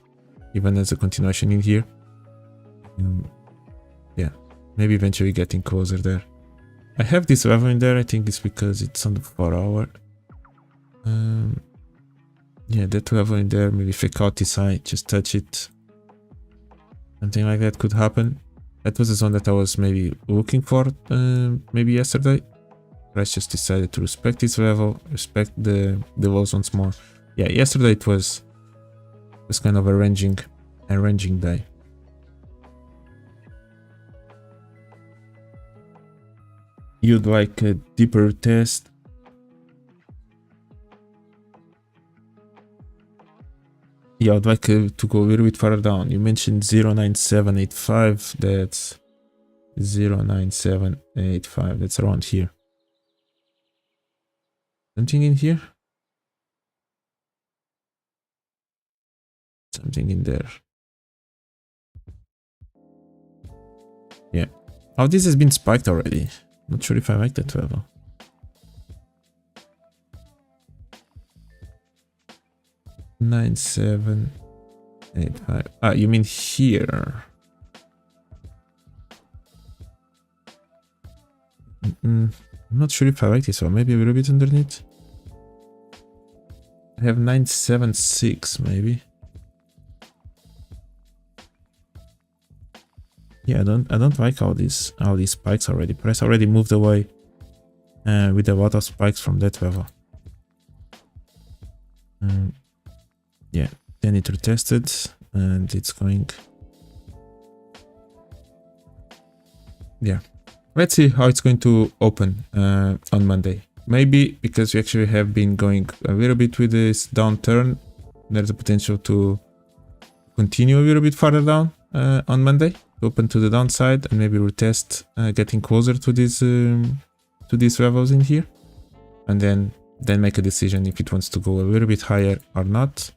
even as a continuation in here. Yeah, maybe eventually getting closer there. I have this level in there. I think it's because it's on the 4 hour. Yeah, that level in there, maybe fake out this high, just touch it. Something like that could happen. That was the zone that I was maybe looking for maybe yesterday. Price just decided to respect this level, respect the low zones more. Yeah, yesterday it was kind of a ranging day. You'd like a deeper test? Yeah, I'd like to go a little bit further down. You mentioned 09785. That's 09785. That's around here. Something in here? Something in there. Yeah. Oh, this has been spiked already. Not sure if I like that level. Nine, 7, 8, 5. Ah, you mean here? I'm not sure if I like this one. Maybe a little bit underneath. I have 976 maybe. Yeah, I don't like all these spikes already. Price already moved away with a lot of spikes from that level. Yeah, then it retested and it's going. Yeah, let's see how it's going to open on Monday. Maybe because we actually have been going a little bit with this downturn, there's a potential to continue a little bit further down on Monday, open to the downside, and maybe retest getting closer to these levels in here, and then make a decision if it wants to go a little bit higher or not.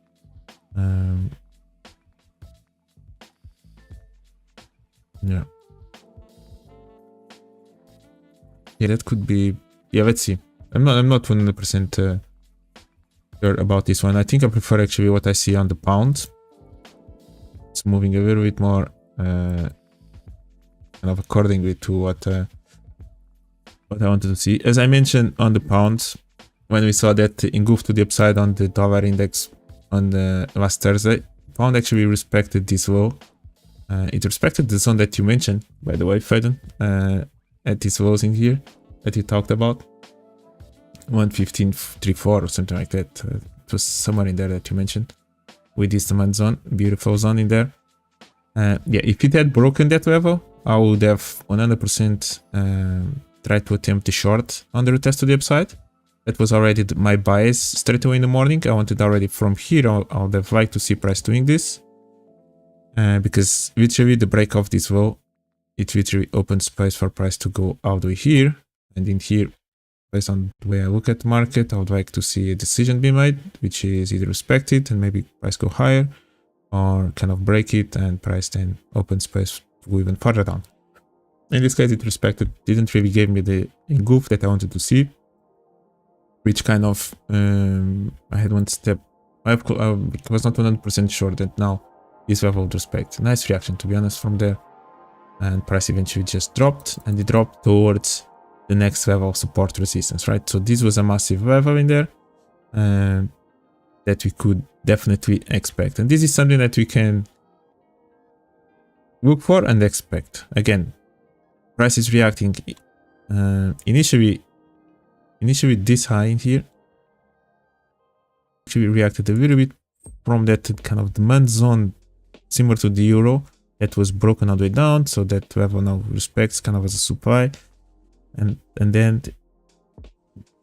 Yeah, that could be. Yeah, let's see. I'm not 100% sure about this one. I think I prefer actually what I see on the pound it's moving a little bit more kind of accordingly to what I wanted to see. As I mentioned on the pound, when we saw that engulf to the upside on the dollar index on the last Thursday, pound actually respected this low. It respected the zone that you mentioned, by the way, Pedro, at these lows in here that you talked about. 115.34 or something like that. It was somewhere in there that you mentioned with this demand zone, beautiful zone in there. Yeah, if it had broken that level, I would have 100% tried to attempt the short on the retest to the upside. That was already my bias straight away in the morning. I wanted already from here, I would have liked to see price doing this. Because literally the break of this low, it literally opens space for price to go all the way here. And in here, based on the way I look at the market, I would like to see a decision be made, which is either respect it and maybe price go higher, or kind of break it and price then open space to go even further down. In this case, it respected, didn't really give me the engulf that I wanted to see, which kind of, I had one step, I was not 100% sure that now this level would respect. Nice reaction, to be honest, from there. And price eventually just dropped, and it dropped towards the next level of support resistance, right? So this was a massive level in there that we could definitely expect. And this is something that we can look for and expect. Again, price is reacting initially this high in here. Actually reacted a little bit from that kind of demand zone similar to the euro that was broken all the way down, so that level now respects kind of as a supply, and then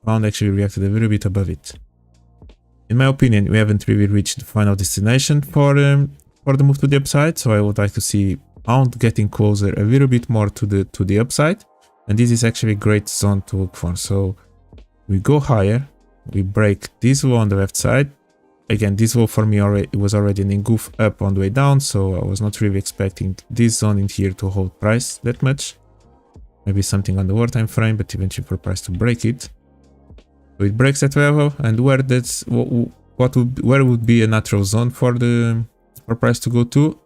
pound actually reacted a little bit above it. In my opinion, we haven't really reached the final destination for the move to the upside, so I would like to see pound getting closer a little bit more to the upside, and this is actually a great zone to look for. So we go higher, we break this low on the left side. Again, this low for me already, it was already an engulf up on the way down, so I was not really expecting this zone in here to hold price that much. Maybe something on the lower time frame, but eventually for price to break it. So it breaks that level, and where that's where would be a natural zone for price to go to,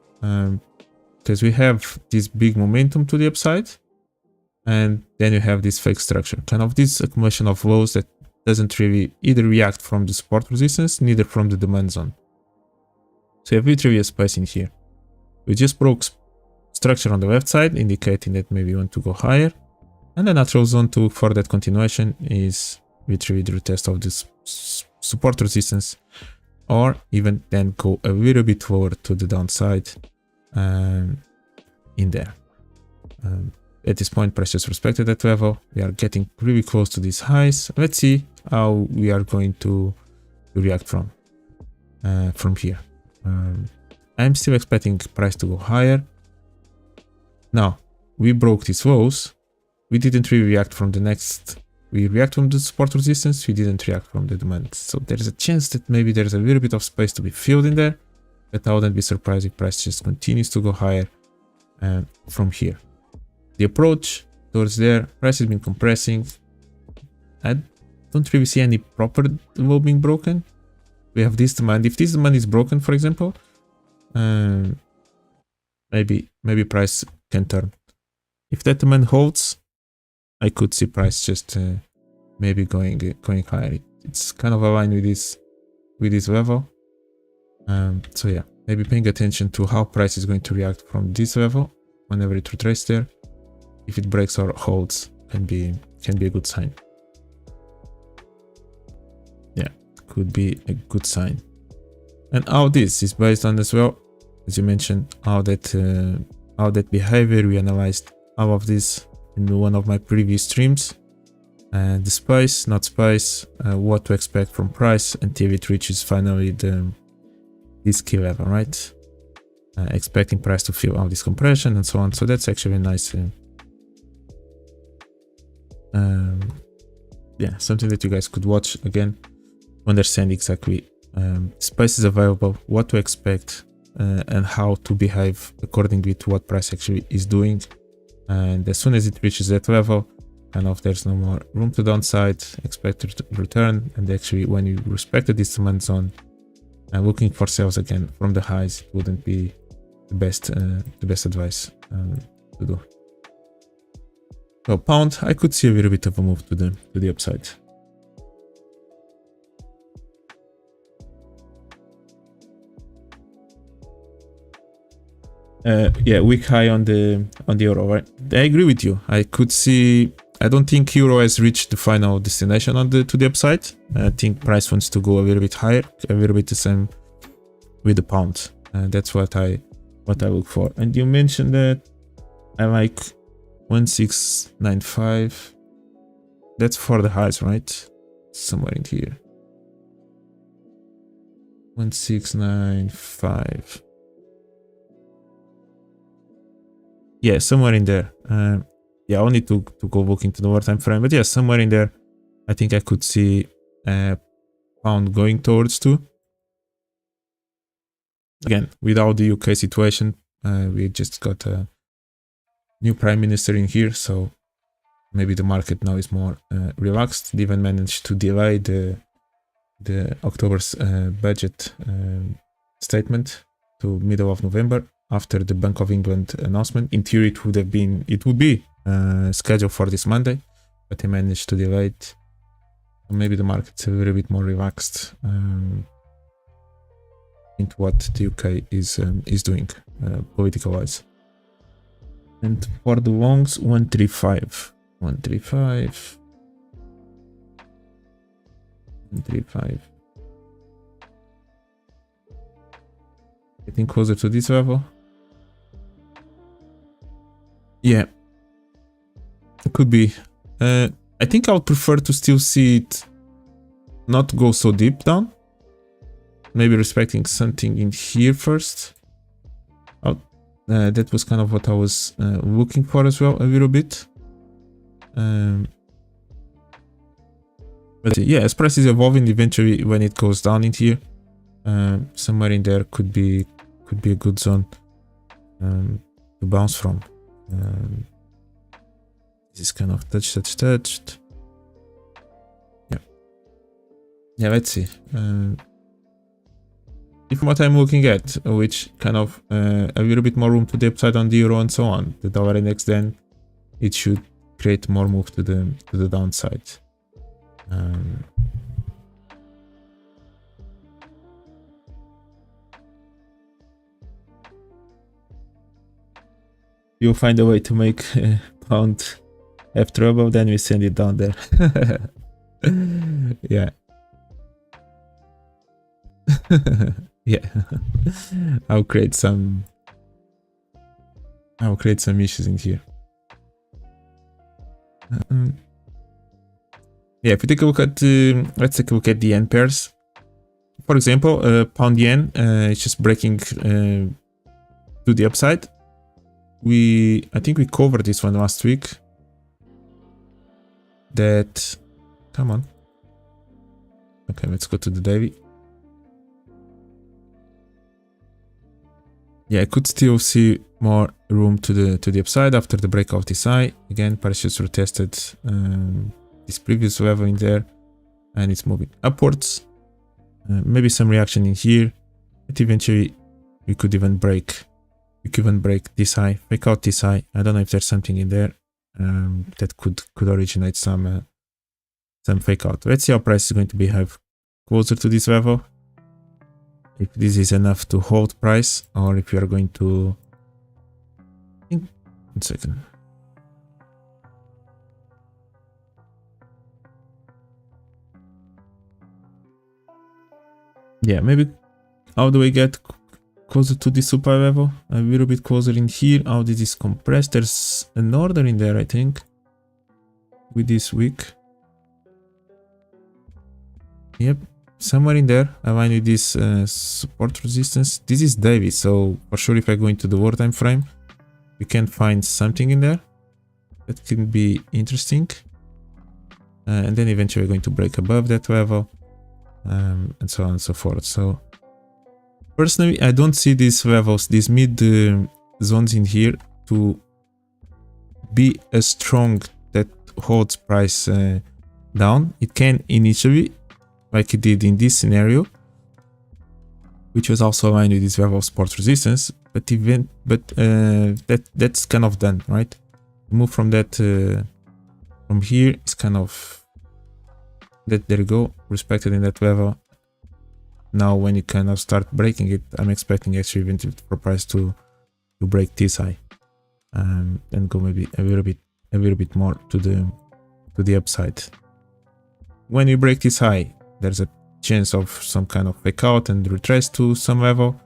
because we have this big momentum to the upside, and then you have this fake structure, kind of this accumulation of lows that doesn't really either react from the support resistance, neither from the demand zone. So you have literally a space in here. We just broke structure on the left side, indicating that maybe you want to go higher. And the natural zone to look for that continuation is literally the retest of this support resistance, or even then go a little bit lower to the downside in there. At this point, price just respected that level. We are getting really close to these highs. Let's see how we are going to react from here. I'm still expecting price to go higher. Now, we broke these lows. We didn't really react from the next. We react from the support resistance. We didn't react from the demand. So there's a chance that maybe there's a little bit of space to be filled in there. But I wouldn't be surprised if price just continues to go higher from here. The approach towards there, price has been compressing. I don't really see any proper low being broken. We have this demand. If this demand is broken, for example, maybe price can turn. If that demand holds, I could see price just maybe going higher. It's kind of aligned with this level. So yeah, maybe paying attention to how price is going to react from this level whenever it retraces there. If it breaks or holds, can be a good sign. Yeah, could be a good sign. And how this is based on as well, as you mentioned, how that behavior, we analyzed all of this in one of my previous streams. And the space, not space, what to expect from price until it reaches finally this key level, right? Expecting price to fill all this compression and so on. So that's actually a nice. Yeah, something that you guys could watch again, understand exactly spaces available, what to expect, and how to behave accordingly to what price actually is doing. And as soon as it reaches that level, kind of there's no more room to downside, expect to return. And actually, when you respected this demand zone and looking for sales again from the highs, it wouldn't be the best advice to do. So pound, I could see a little bit of a move to the upside. Yeah, weak high on the euro, right? I agree with you. I could see. I don't think euro has reached the final destination on to the upside. I think price wants to go a little bit higher, a little bit the same with the pound. That's what I look for. And you mentioned that I like 1695. That's for the highs, right? Somewhere in here. 1695. Yeah, somewhere in there. Yeah, I'll need to go look into the lower time frame, but yeah, somewhere in there, I think I could see pound going towards too. Again, without the UK situation, we just got a new prime minister in here, so maybe the market now is more relaxed. They even managed to delay the October's budget statement to middle of November after the Bank of England announcement. In theory, it would be scheduled for this Monday, but they managed to delay it. So maybe the market's a little bit more relaxed into what the UK is doing political wise. And for the longs, 135. 135. 135. Getting closer to this level. Yeah. It could be. I think I would prefer to still see it not go so deep down. Maybe respecting something in here first. That was kind of what I was looking for as well, a little bit. But yeah, as price is evolving, eventually when it goes down in here, somewhere in there could be a good zone to bounce from. This is kind of touched. Yeah, let's see. From what I'm looking at, which kind of a little bit more room to the upside on the euro and so on, the dollar index, then it should create more move to the downside. You'll find a way to make pound have trouble, then we send it down there. Yeah. Yeah. I'll create some issues in here. Yeah, if we take a look at let's take a look at the yen pairs. For example, pound yen is just breaking to the upside. I think we covered this one last week. That, come on. Okay, let's go to the daily. Yeah, I could still see more room to the upside after the break of this high. Again, prices retested this previous level in there, and it's moving upwards. Maybe some reaction in here, but eventually we could even break. We could even break this high, break out this high. I don't know if there's something in there that could originate some fake out. Let's see how price is going to behave closer to this level. If this is enough to hold price, or if you are going to... One second. Yeah, maybe how do we get closer to the supply level? A little bit closer in here. How did this compress? There's an order in there, I think, with this wick. Yep, somewhere in there, aligned with this support resistance. This is daily, so for sure if I go into the lower time frame, we can find something in there that can be interesting. And then eventually we're going to break above that level, and so on and so forth. So personally, I don't see these levels, these mid zones in here, to be as strong that holds price down. It can initially, like it did in this scenario, which was also aligned with this level of support resistance. But that's kind of done, right? Move from that from here is kind of that. There you go, respected in that level. Now when you kind of start breaking it, I'm expecting actually eventually for price to break this high and go maybe a little bit more to the upside. When you break this high, there's a chance of some kind of fake out and retrace to some level,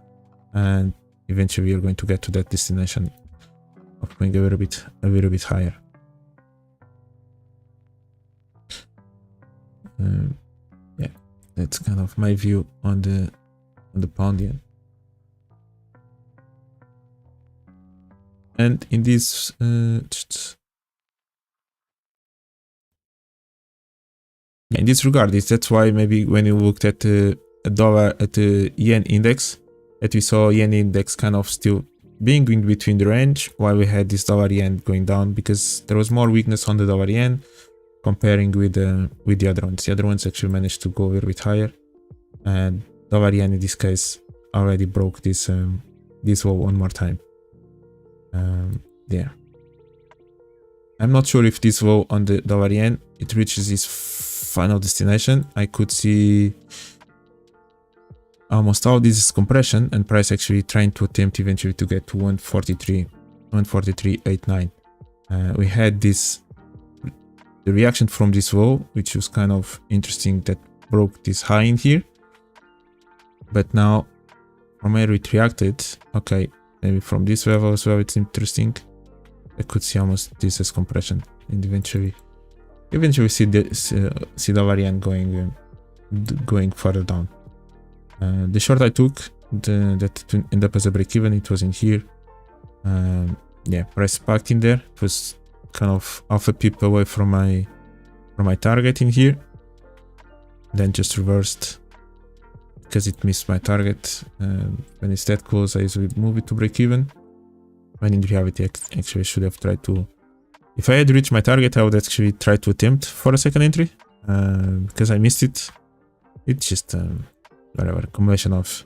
and eventually you're going to get to that destination of going a little bit higher. Yeah, that's kind of my view on the pound yen. And in this in this regard, that's why maybe when you looked at the yen index, that we saw yen index kind of still being in between the range while we had this dollar yen going down, because there was more weakness on the dollar yen comparing with the other ones. The other ones actually managed to go a little bit higher, and dollar yen in this case already broke this this wall one more time. Yeah, I'm not sure if this low on the dollar yen it reaches its final destination. I could see almost all this is compression and price actually trying to attempt eventually to get to 143.89. We had the reaction from this low, which was kind of interesting, that broke this high in here. But now from where it reacted, okay, maybe from this level as well, it's interesting. I could see almost this as compression, and eventually see dollar yen going further down. The short I took, that ended up as a break even, it was in here. Yeah, price packed in there. It was kind of half a pip away from my target in here. Then just reversed because it missed my target. When it's that close, I usually move it to break even. When in reality, actually I should have tried to. If I had reached my target, I would actually try to attempt for a second entry. Because I missed it. It's just whatever, combination of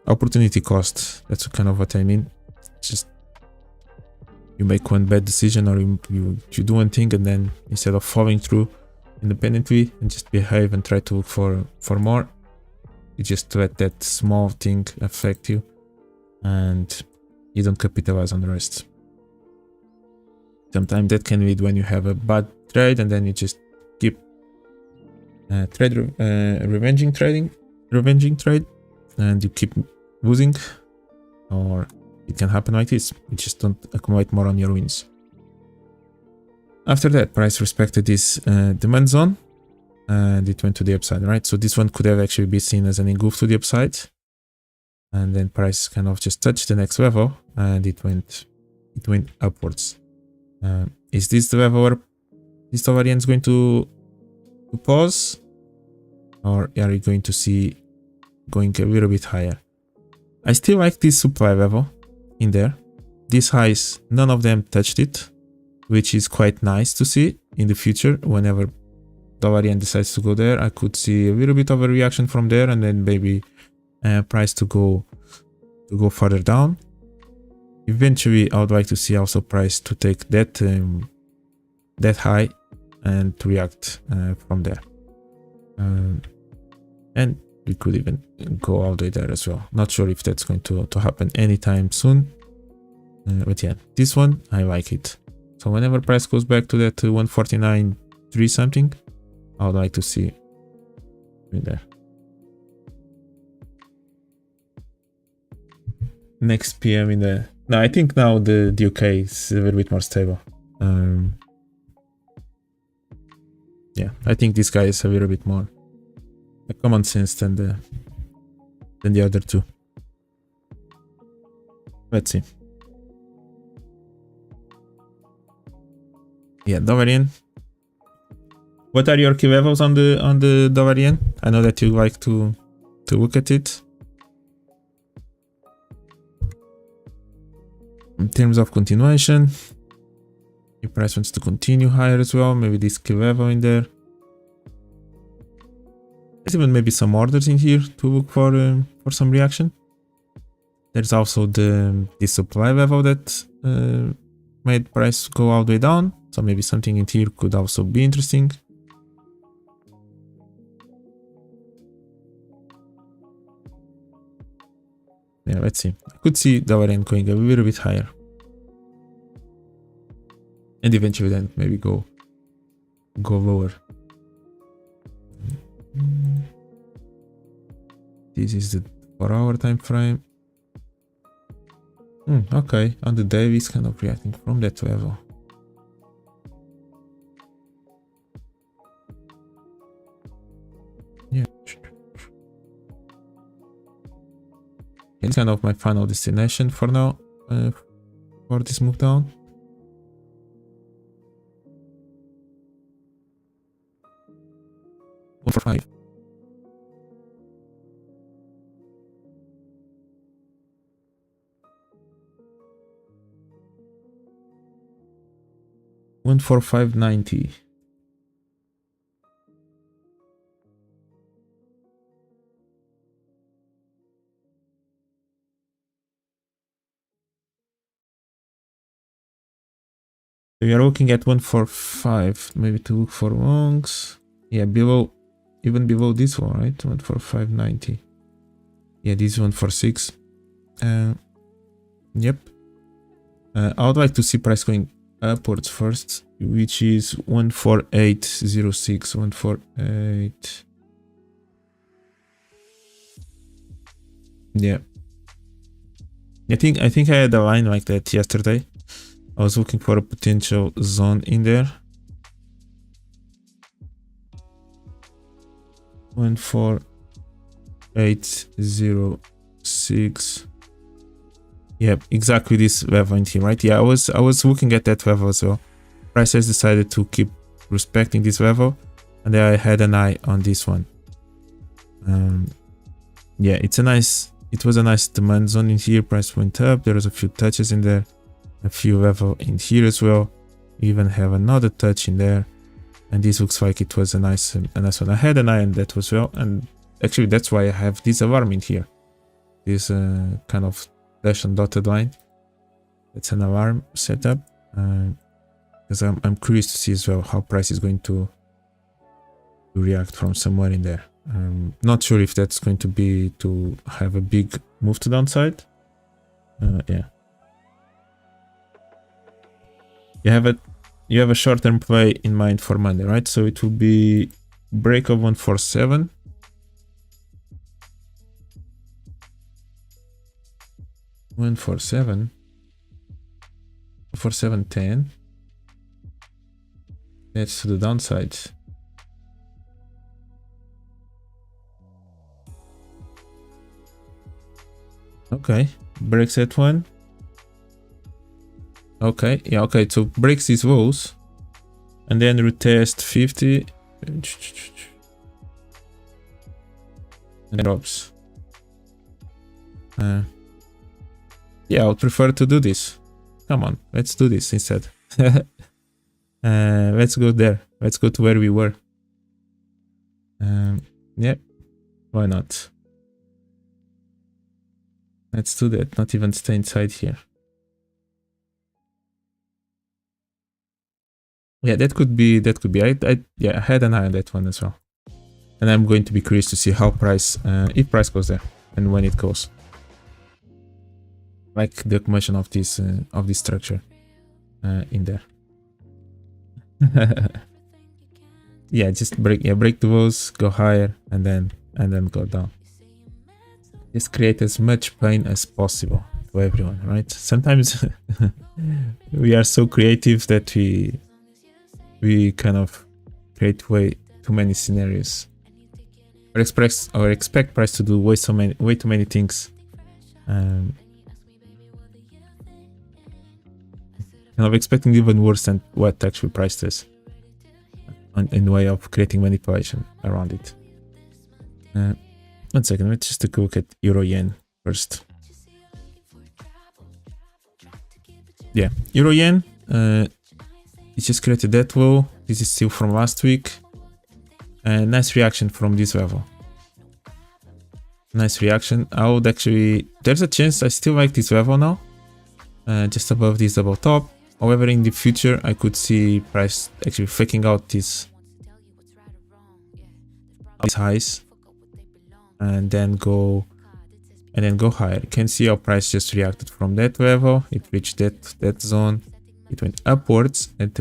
opportunity cost. That's kind of what I mean. It's just you make one bad decision, or you do one thing, and then instead of following through independently and just behave and try to look for more, you just let that small thing affect you, and you don't capitalize on the rest. Sometimes that can lead when you have a bad trade, and then you just keep revenging trade, and you keep losing. Or it can happen like this, you just don't accumulate more on your wins. After that, price respected this demand zone, and it went to the upside, right? So this one could have actually been seen as an engulf to the upside, and then price kind of just touched the next level, and it went upwards. Is this the level where this dollar yen is going to pause, or are you going to see going a little bit higher? I still like this supply level in there. These highs, none of them touched it, which is quite nice to see in the future. Whenever dollar yen decides to go there, I could see a little bit of a reaction from there, and then maybe price to go further down. Eventually, I would like to see also price to take that high and to react from there. And we could even go all the way there as well. Not sure if that's going to happen anytime soon. But yeah, this one, I like it. So whenever price goes back to that 149.3 something, I would like to see in there. Next PM in the... No, I think now the UK is a little bit more stable. Yeah, I think this guy is a little bit more common sense than the other two. Let's see. Yeah, dollar yen. What are your key levels on the dollar yen? I know that you like to look at it. In terms of continuation, if price wants to continue higher as well, maybe this key level in there. There's even maybe some orders in here to look for some reaction. There's also the supply level that made price go all the way down. So maybe something in here could also be interesting. Yeah, let's see. I could see dollar yen going a little bit higher. And eventually then maybe go lower. This is the 4-hour time frame. Okay, on the day it's kind of reacting from that level. Yeah. It's kind of my final destination for now, for this move down. For 5. $145.90. We are looking at 145, maybe to look for longs. Yeah, below, even below this one, right? 145.90. Yeah, this 146. Yep. I would like to see price going upwards first, which is 148.06. 148. Yeah. I think I had a line like that yesterday. I was looking for a potential zone in there. 148.06. Yep, exactly this level in here, right? Yeah, I was looking at that level as well. Price has decided to keep respecting this level, and then I had an eye on this one. Yeah, it was a nice demand zone in here. Price went up. There was a few touches in there, a few level in here as well. You even have another touch in there, and this looks like it was a nice one. I had an eye on that as well, and actually that's why I have this alarm in here. This kind of dash and dotted line. It's an alarm setup, because I'm curious to see as well how price is going to react from somewhere in there. Not sure if that's going to be to have a big move to downside. Yeah. You have a short-term play in mind for Monday, right? So it will be break of 147. For 710. That's to the downside. Okay, breaks that one. Okay, yeah, okay, so breaks these walls and then retest 50 and drops. Yeah, I would prefer to do this. Come on, let's do this instead. Let's go there. Let's go to where we were. Yeah, why not? Let's do that. Not even stay inside here. Yeah, that could be. Yeah, I had an eye on that one as well. And I'm going to be curious to see how price, if price goes there and when it goes. Like the accumulation of this structure in there. Yeah, just break the walls, go higher, and then go down. Just create as much pain as possible to everyone, right? Sometimes we are so creative that we kind of create way too many scenarios, or expect price to do way too many things. Kind of expecting even worse than what actually price is, in way of creating manipulation around it. 1 second, let's just take a look at Euro Yen first. Yeah, Euro Yen, it just created that low. This is still from last week. Nice reaction from this level. Nice reaction. I would actually, there's a chance I still like this level now, just above this double top. However, in the future, I could see price actually faking out these highs and then go higher. You can see how price just reacted from that level. It reached that zone. It went upwards, and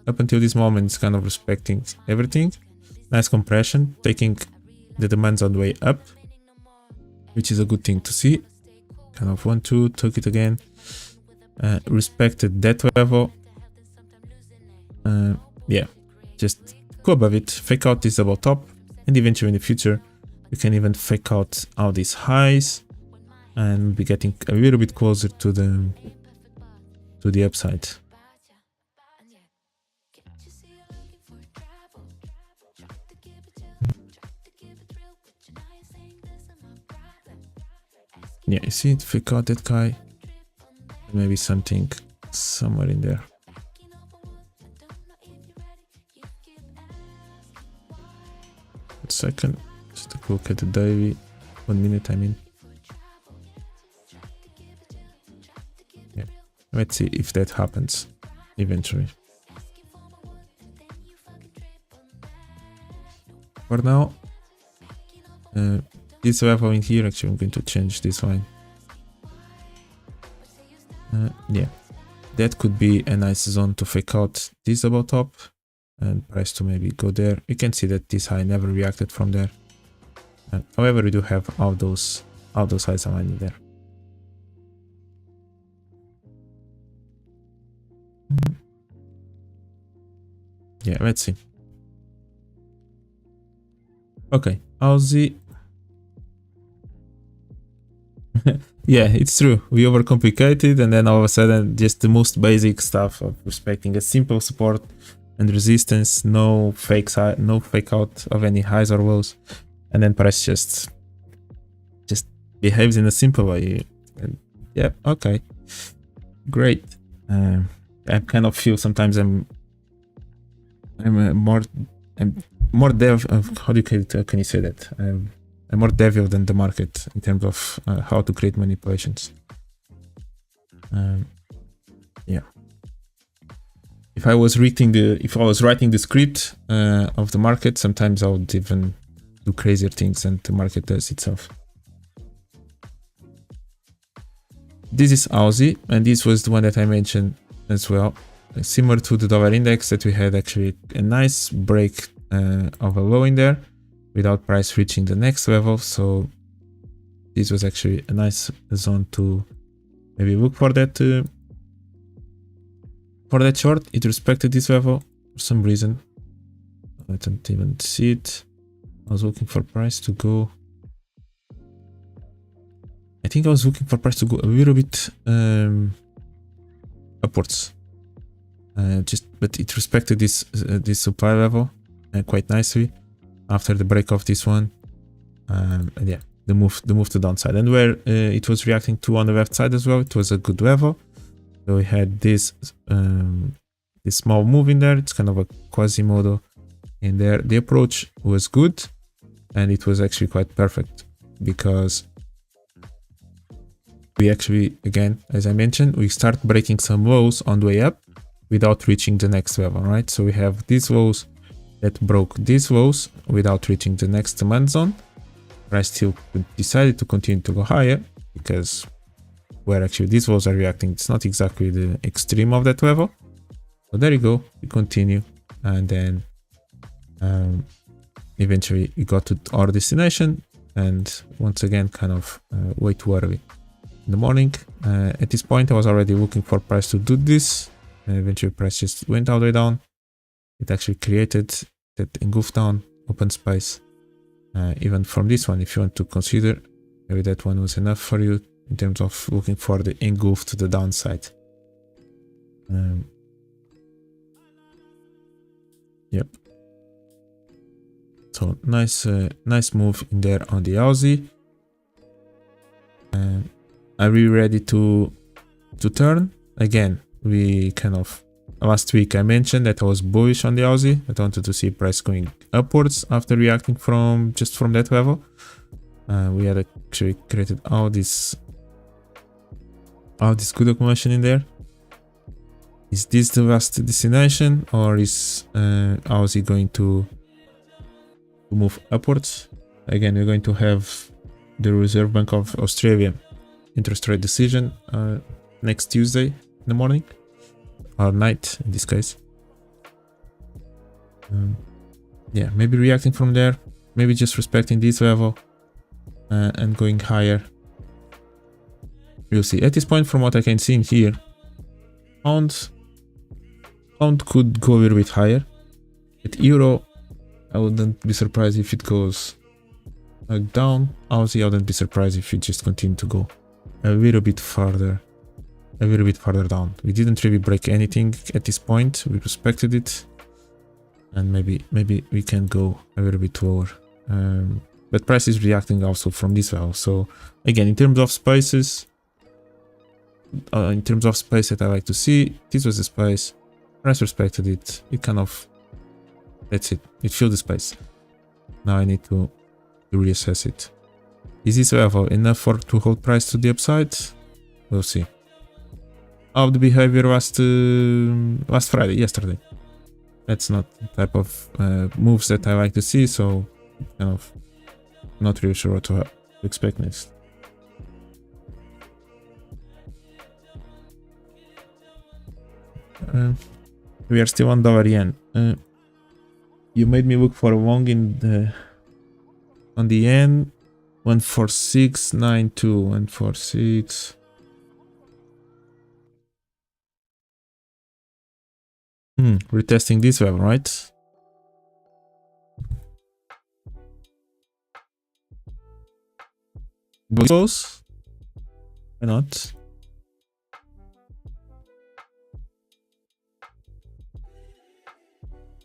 up until this moment, it's kind of respecting everything. Nice compression, taking the demands on the way up, which is a good thing to see. Kind of 1-2, took it again, respected that level. Yeah, just go above it, fake out this double top, and eventually in the future you can even fake out all these highs and be getting a little bit closer to the upside. Yeah, you see it, fake out that guy. Maybe something somewhere in there. A second, just a look at the daily. 1 minute, I mean. Yeah, let's see if that happens eventually. For now, this level in here, actually I'm going to change this line. Yeah, that could be a nice zone to fake out this double top and price to maybe go there. You can see that this high never reacted from there. However, we do have all those highs aligned there. Yeah, let's see. Okay, Aussie. Yeah, it's true. We overcomplicated, and then all of a sudden, just the most basic stuff of respecting a simple support and resistance, no fake out of any highs or lows, and then price just behaves in a simple way. And yeah, okay, great. I kind of feel sometimes I'm more dev. How can you say that? I'm more devil than the market in terms of how to create manipulations. Yeah. If I was writing the script of the market, sometimes I would even do crazier things than the market does itself. This is Aussie, and this was the one that I mentioned as well. Similar to the dollar index, that we had actually a nice break of a low in there, without price reaching the next level. So this was actually a nice zone to maybe look for that short. It respected this level for some reason. I don't even see it. I was looking for price to go. I think I was looking for price to go a little bit upwards. But it respected this supply level quite nicely after the break of this one, and yeah, the move to downside, and where it was reacting to on the left side as well, it was a good level. So we had this small move in there. It's kind of a Quasimodo in there. The approach was good, and it was actually quite perfect, because we actually, again, as I mentioned, we start breaking some lows on the way up without reaching the next level, right? So we have these lows that broke these lows without reaching the next demand zone. Price still decided to continue to go higher, because where actually these lows are reacting, it's not exactly the extreme of that level. So there you go, we continue, and then eventually we got to our destination, and once again kind of way too early in the morning. At this point I was already looking for price to do this, and eventually price just went all the way down. It actually created that engulf down open space. Even from this one, if you want to consider, maybe that one was enough for you in terms of looking for the engulf to the downside. Yep. So nice move in there on the Aussie. Are we ready to turn? Again, we kind of, last week I mentioned that I was bullish on the Aussie. I wanted to see price going upwards after reacting from that level. We had actually created all this good accumulation in there. Is this the last destination, or is Aussie going to move upwards? Again, we're going to have the Reserve Bank of Australia interest rate decision next Tuesday in the morning, or night in this case. Yeah, maybe reacting from there, maybe just respecting this level and going higher. We'll see. At this point, from what I can see in here, pound could go a little bit higher. At euro, I wouldn't be surprised if it goes down. Aussie, I wouldn't be surprised if it just continue to go a little bit further down. We didn't really break anything at this point. We respected it, and maybe we can go a little bit lower. But price is reacting also from this level. So again, in terms of spaces, that I like to see, this was the space. Price respected it. It kind of, that's it. It filled the space. Now I need to reassess it. Is this level enough to hold price to the upside? We'll see. How the behavior last yesterday. That's not the type of moves that I like to see, so kind of not really sure what to expect next. We are still on dollar yen. You made me look for a long on the yen. 146.92, 146. We're testing this level, right? Close? Why not?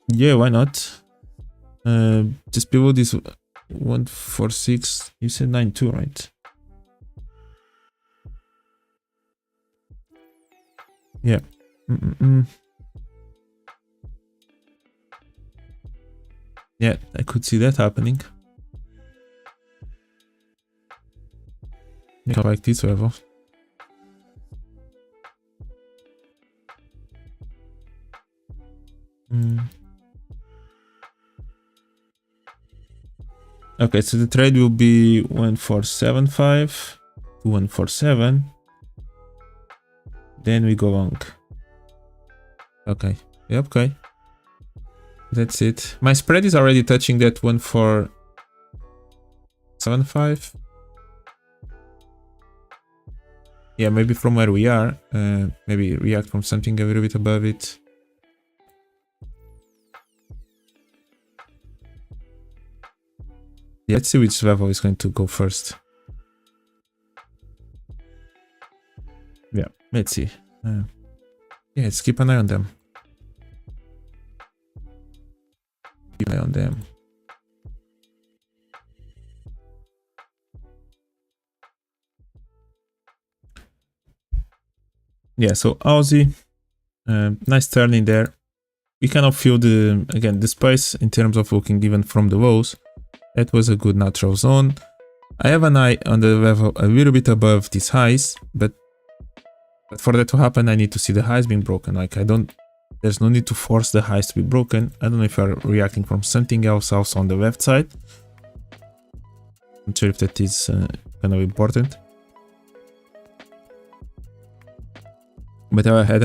Yeah, why not? Just below this 146. You said 92, right? Yeah. Yeah, I could see that happening. I like this level. Okay, so the trade will be 1475 to 147. Then we go long. Okay. Yep, okay. That's it. My spread is already touching that 1475. Yeah, maybe from where we are. Maybe react from something a little bit above it. Yeah, let's see which level is going to go first. Yeah, let's see. Yeah, let's keep an eye on them. Keep an eye on them. Yeah, so Aussie, nice turn in there. We kind of feel the space in terms of looking even from the lows. That was a good natural zone. I have an eye on the level a little bit above these highs, but for that to happen, I need to see the highs being broken. Like there's no need to force the highs to be broken. I don't know if you're reacting from something else also on the left side. I'm not sure if that is kind of important. But I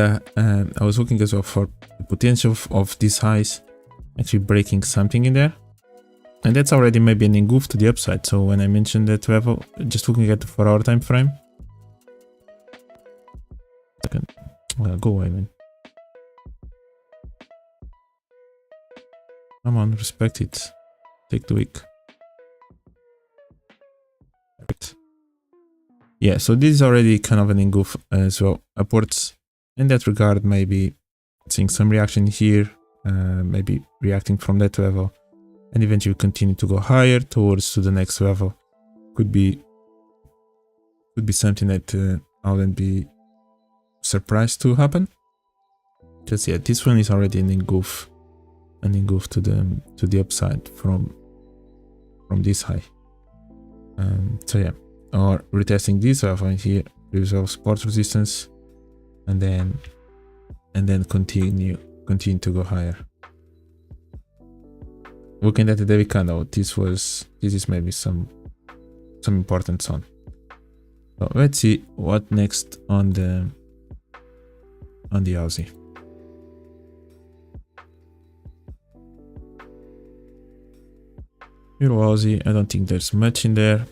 was looking as well for the potential of these highs actually breaking something in there. And that's already maybe an engulf to the upside. So when I mentioned that level, just looking at the 4-hour time frame. Second. Well, go away, man. Come on, respect it. Take the wick. Perfect. Yeah, so this is already kind of an engulf as well upwards. In that regard, maybe seeing some reaction here, maybe reacting from that level, and eventually continue to go higher towards to the next level. Could be something that I wouldn't be surprised to happen. Because yeah, this one is already an engulf to the upside from this high. So yeah, or retesting this level in here, previous level support resistance, and then continue to go higher. Looking at the daily candle, this is maybe some important zone. So let's see what next on the Aussie. Euro Aussie, I don't think there's much in there.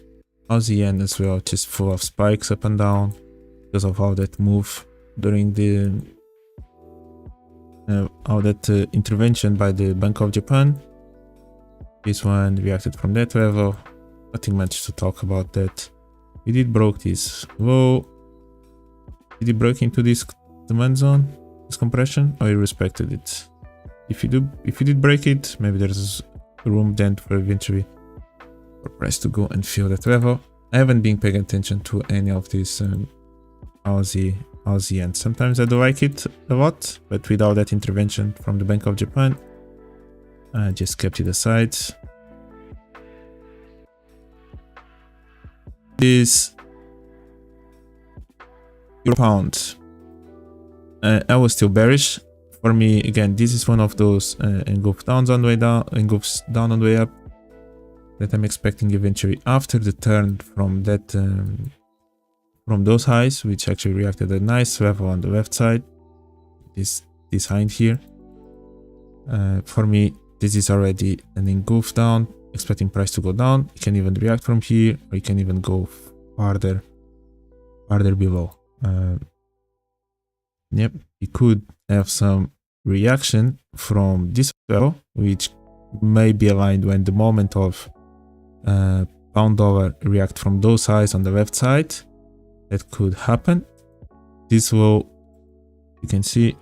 Aussie yen as well, just full of spikes up and down because of how that move during the intervention by the Bank of Japan. This one reacted from that level. Nothing much to talk about that. We did broke this low. Did it break into this demand zone, this compression, or you respected it? If you did break it, maybe there's room then for eventually for price to go and fill that level. I haven't been paying attention to any of these Aussie, and sometimes I do like it a lot, but without that intervention from the Bank of Japan, I just kept it aside. This Euro pound, I was still bearish. For me, again, this is one of those engulfs down on the way down, engulfs down on the way up, that I'm expecting eventually after the turn from that from those highs, which actually reacted a nice level on the left side. This high in here. For me, this is already an engulf down, expecting price to go down. You can even react from here, or you can even go farther below. Yep, you could have some reaction from this level, which may be aligned when the moment of pound dollar react from those highs on the left side. That could happen. This will, you can see,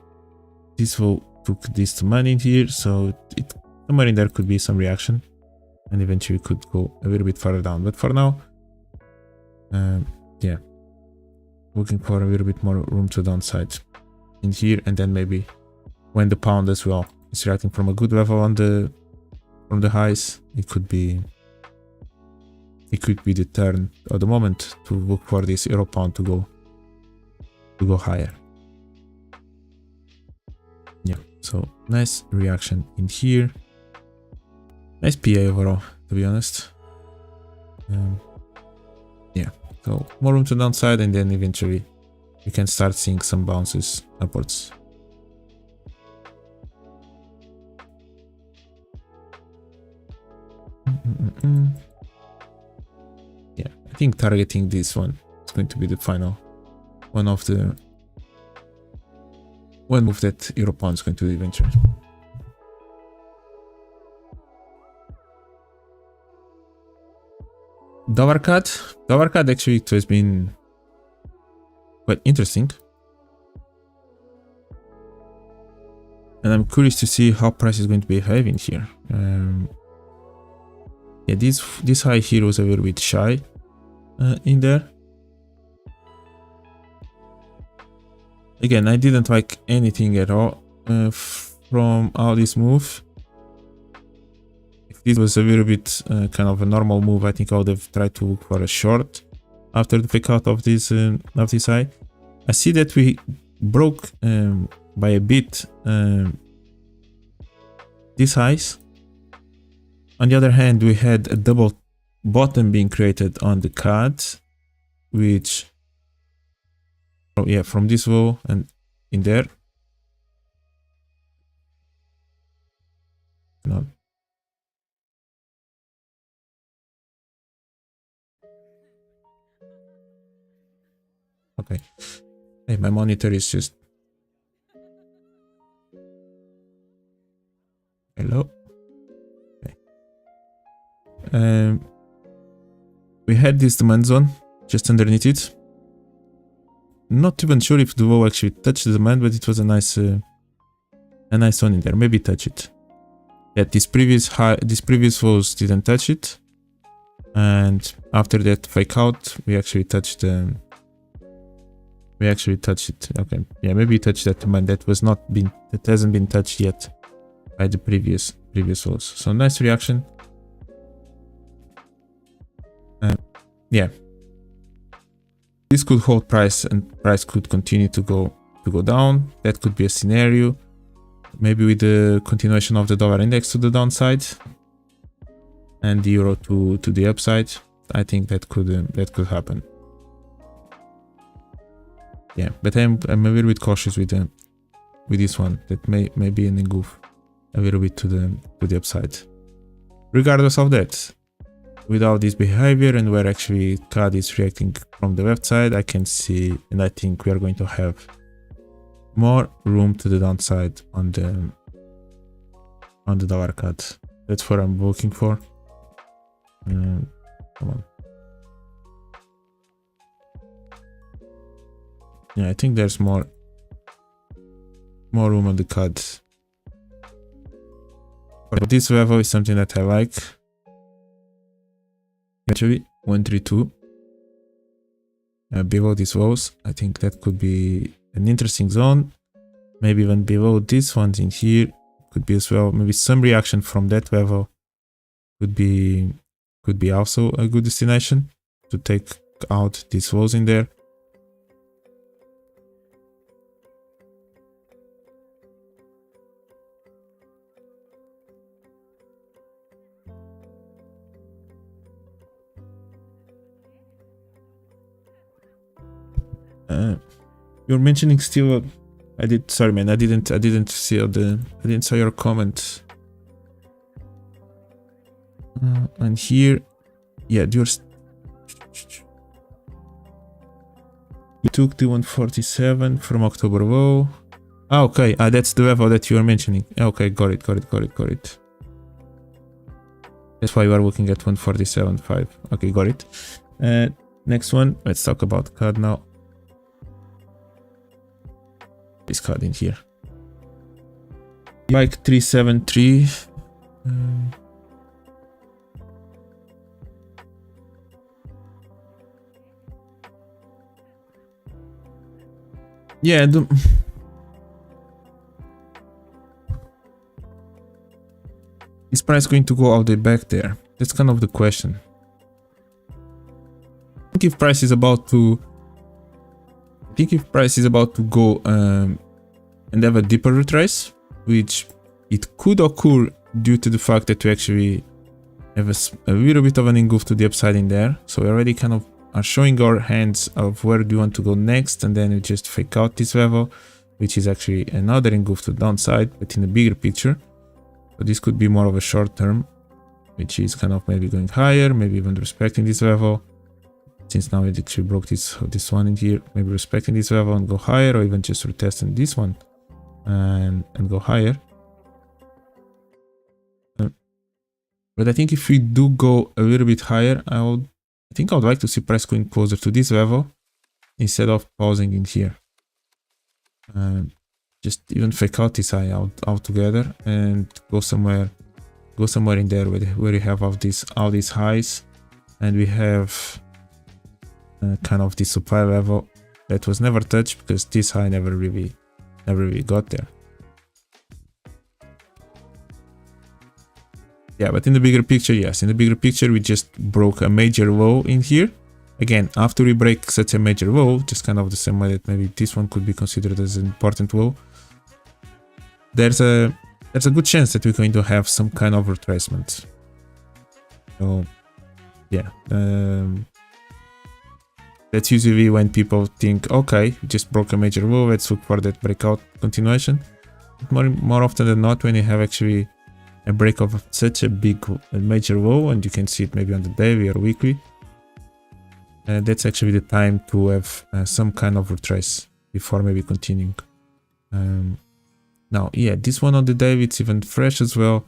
this will took this money in here, so it somewhere in there could be some reaction, and eventually could go a little bit further down. But for now, yeah, looking for a little bit more room to downside in here, and then maybe when the pound as well is reacting from a good level on from the highs, it could be the turn or the moment to look for this euro pound to go higher. Yeah, so nice reaction in here. Nice PA overall, to be honest. Yeah, so more room to downside, and then eventually you can start seeing some bounces upwards. Yeah, I think targeting this one is going to be the final one of the one move that euro pound is going to do eventually. Dollar CAD actually it has been quite interesting, and I'm curious to see how price is going to behave in here. Yeah, this high here was a little bit shy in there. Again, I didn't like anything at all from all this move. If this was a little bit kind of a normal move, I think I would have tried to look for a short after the fake out of this high. I see that we broke by a bit these highs. On the other hand, we had a double bottom being created on the CAD, which, oh yeah, from this low and in there. No. Okay. Hey, my monitor is just... Hello? Okay. We had this demand zone just underneath it. Not even sure if the low actually touched the demand, but it was a nice zone in there. Maybe touch it. Yeah, this previous lows didn't touch it, and after that fake out, we actually touched it. Okay, yeah, maybe we touched that demand that hasn't been touched yet by the previous lows. So nice reaction. yeah, this could hold price and price could continue to go down. That could be a scenario, maybe with the continuation of the dollar index to the downside and the euro to the upside. I think that could happen. Yeah, but I'm a little bit cautious with this one. That may be an engulf a little bit to the upside. Regardless of that, without this behavior and where actually CAD is reacting from the left side, I can see, and I think we are going to have more room to the downside on the dollar CAD. That's what I'm looking for. Come on. Yeah, I think there's more room on the CAD. But this level is something that I like. Actually, 132. Below these walls, I think that could be an interesting zone. Maybe even below these ones in here could be as well. Maybe some reaction from that level could be also a good destination to take out these walls in there. You're mentioning still. Sorry, man. I didn't see I didn't saw your comment. And here, yeah, you took the 147 from October low. Ah, okay. That's the level that you are mentioning. Okay, got it. That's why you are looking at 147.5. Okay, got it. Next one. Let's talk about CAD now. This card in here, like 373. Yeah, is price going to go all the way back there? That's kind of the question. I think if price is about to go and have a deeper retrace, which it could occur due to the fact that we actually have a little bit of an engulf to the upside in there. So we already kind of are showing our hands of where do you want to go next, and then we just fake out this level, which is actually another engulf to the downside, but in a bigger picture. So this could be more of a short term, which is kind of maybe going higher, maybe even respecting this level. Since now it actually broke this one in here, maybe respecting this level and go higher, or even just retesting this one and go higher. But I think if we do go a little bit higher, I think I would like to see price going closer to this level instead of pausing in here. Just even fake out this high altogether and go somewhere in there where you have all these highs, and we have kind of the supply level that was never touched because this high never really got there. Yeah, but in the bigger picture, yes, in the bigger picture we just broke a major low in here. Again, after we break such a major low, just kind of the same way that maybe this one could be considered as an important low, there's a good chance that we're going to have some kind of retracement. So yeah, that's usually when people think, okay, we just broke a major low, let's look for that breakout continuation. But more often than not, when you have actually a break of such a major low, and you can see it maybe on the daily or weekly, that's actually the time to have some kind of retrace before maybe continuing. Now, yeah, this one on the daily, it's even fresh as well.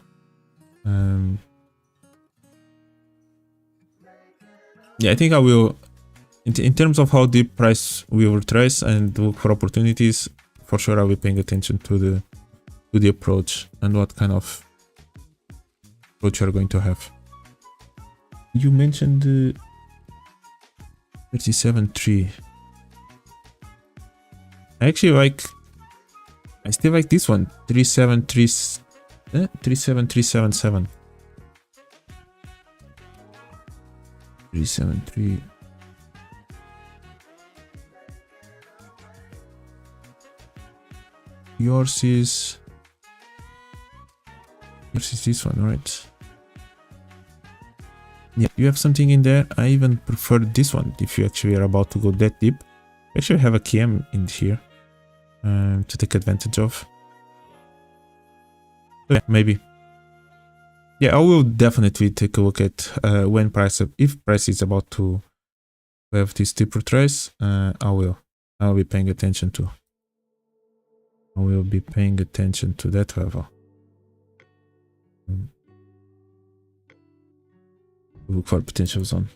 Yeah, I think I will. In terms of how deep price will retrace and look for opportunities, for sure I will be paying attention to the approach and what kind of approach you are going to have. You mentioned the 37.3. I still like this one, 37377. 373. yours is this one, right? Yeah, you have something in there. I even prefer this one if you actually are about to go that deep. You actually have a KM in here to take advantage of. So yeah, maybe. Yeah, I will definitely take a look at when if price is about to have this deep retrace. I'll be paying attention to. I will be paying attention to that level. Look for potential zone.